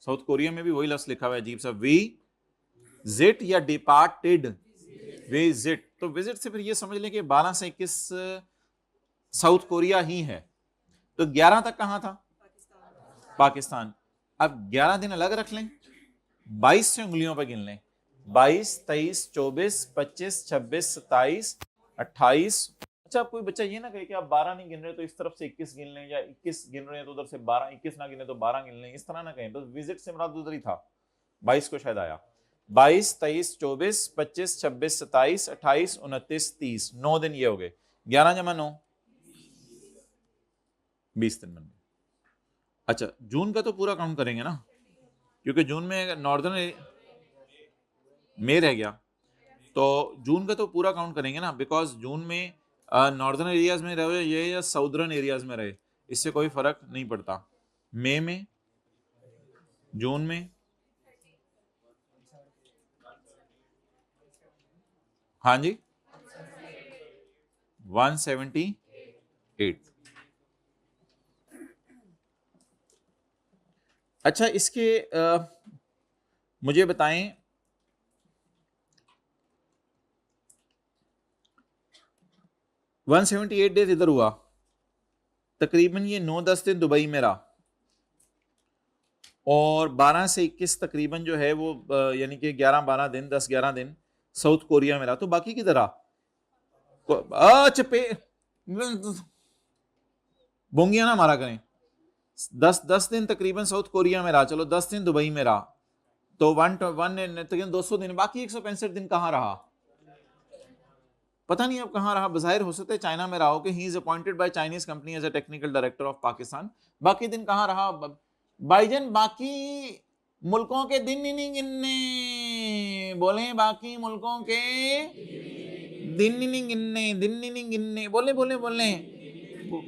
साउथ कोरिया में भी वही लफ्ज लिखा हुआ है अजीब सा, विजिट या डिपार्टेड, विजिट। तो विजिट से फिर ये समझ लें कि 12 से 21 साउथ कोरिया ही है, तो 11 तक कहां था? पाकिस्तान। अब 11 दिन अलग रख लें, 22 से उंगलियों पर गिन लें, 22, 23, 24, 25, 26, 27, 28। अच्छा, कोई बच्चा ये ना कहे कि आप 12 नहीं गिन रहे तो इस तरफ से 21 गिन लें, या 21 गिन रहे हैं तो उधर से 12, 21 ना गिने तो 12 गिन लें, इस तरह ना कहें। बस विजिट से मुराद उधर ही था, 22 को शायद आया। 22, 23, 24, 25, 26, 27, 28, 29, 30, 9 दिन ये हो गए। 11 जमा 9, 20 दिन बन गए। अच्छा, जून का तो पूरा काउंट करेंगे ना, क्योंकि जून में नॉर्दर्न में रह गया, तो जून का तो पूरा काउंट करेंगे ना, बिकॉज जून में नॉर्दर्न एरियाज में रहे ये या साउदर्न एरियाज में रहे, इससे कोई फर्क नहीं पड़ता। मई में, जून में, हाँ जी 178। अच्छा, इसके मुझे बताएं, वन 178 डेज इधर हुआ, तकरीबन ये 9-10 दिन दुबई में रहा, और 12 से 21 तकरीबन जो है वो यानी कि 11-12 दिन, 10-11 दिन साउथ कोरिया में रहा। तो बाकी किधर रहा? बोंगिया ना मारा करें। 10 दिन तकरीबन साउथ कोरिया में रहा, चलो 10 दिन दुबई में रहा, तो 200 दिन, बाकी 165 दिन कहाँ रहा? पता नहीं अब कहाँ रहा। बज़ाहिर हो सकता है चाइना में रहा हो कि he is appointed by Chinese company as a technical director of Pakistan. बाकी दिन कहाँ रहा भाईजान? बाकी मुल्कों के दिन नहीं गिनने, बोले बाकी मुल्कों के दिन नहीं गिनने, दिन नहीं गिनने, बोले बोले बोले,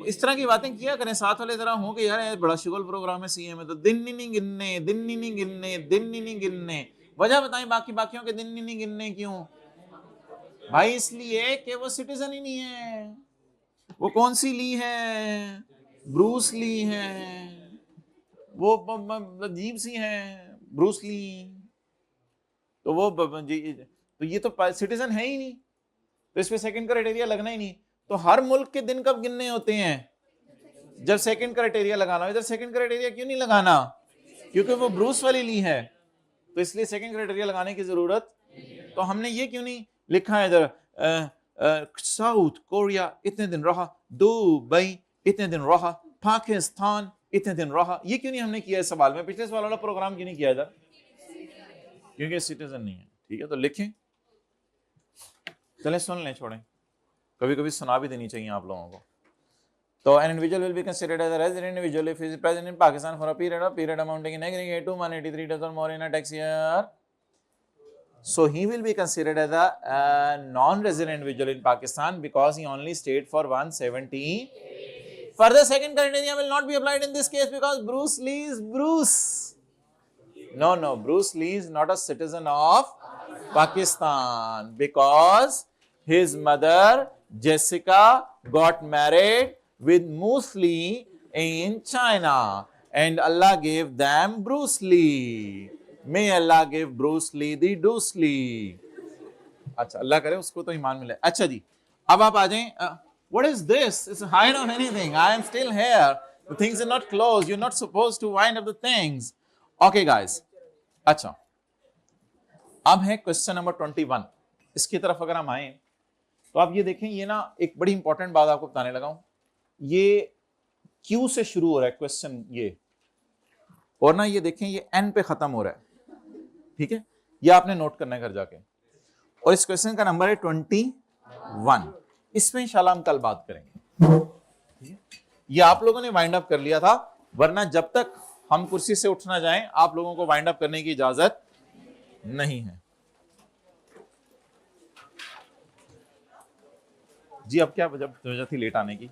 इस तरह की बातें किया करें साथ वाले, जरा हो कि यार बड़ा शुगल प्रोग्राम है सीएम में, तो दिन नहीं गिनने, दिन नहीं गिनने, दिन नहीं गिनने। वजह बताएं बाकी बाकियों के दिन नहीं गिनने क्यों? भाई इसलिए कि वो सिटीजन ही नहीं है। वो कौन सी ली है? ब्रूस ली है, वो अजीब सी है ब्रूस ली, तो वो तो ये तो सिटीजन है ही नहीं, तो इस पे सेकंड क्राइटेरिया लगना ही नहीं। तो हर मुल्क के दिन कब गिनने होते हैं? जब सेकंड क्राइटेरिया लगाना। इधर सेकंड क्राइटेरिया क्यों नहीं लगाना? क्योंकि वो ब्रूस वाली ली है, तो इसलिए सेकंड क्राइटेरिया लगाने की जरूरत। तो हमने ये क्यों नहीं लिखा है इधर साउथ कोरिया इतने दिन रहा, दुबई इतने दिन रहा, पाकिस्तान इतने दिन रहा। ये क्यों नहीं हमने किया इस सवाल में? पिछले सवाल वाला प्रोग्राम क्यों नहीं किया इधर? क्योंकि सिटीजन नहीं है। ठीक है, तो लिखें, चलें सुन लें, छोड़ें, कभी कभी सुना भी देनी चाहिए आप लोगों को। तो an individual will be considered as a resident individual if he is present in Pakistan for a period amounting in aggregate to 183 days or more in a tax year. So he will be considered as a non-resident individual in Pakistan because he only stayed for 170. Further, second criteria will not be applied in this case because Bruce Lee is Bruce. No, Bruce Lee is not a citizen of Pakistan because his mother Jessica got married with Moose Lee in China and Allah gave them Bruce Lee. May Allah give Bruce Lee the Deuce Lee. अच्छा, अल्लाह करे उसको तो ईमान मिले। अच्छा जी, अब आप आ जाएं। What is this? It's hide on anything. I am still here. The things are not closed. You're not supposed to wind up the things. Okay, guys. अच्छा, अब है क्वेश्चन नंबर 21। इसकी तरफ अगर हम आए तो आप ये देखें, ये ना एक बड़ी इंपॉर्टेंट बात आपको बताने लगा हूं। ये क्यू से शुरू हो रहा है क्वेश्चन ये, और ना ये देखें ये एन पे खत्म हो रहा है। ठीक है, ये आपने नोट करना है घर जाके। और इस क्वेश्चन का नंबर है 21। इसमें इंशाल्लाह हम कल बात करेंगे। ये आप लोगों ने वाइंड अप कर लिया था, वरना जब तक हम कुर्सी से उठ ना जाएं आप लोगों को वाइंड अप करने की इजाजत नहीं है। जी अब क्या वजह थी लेट आने की?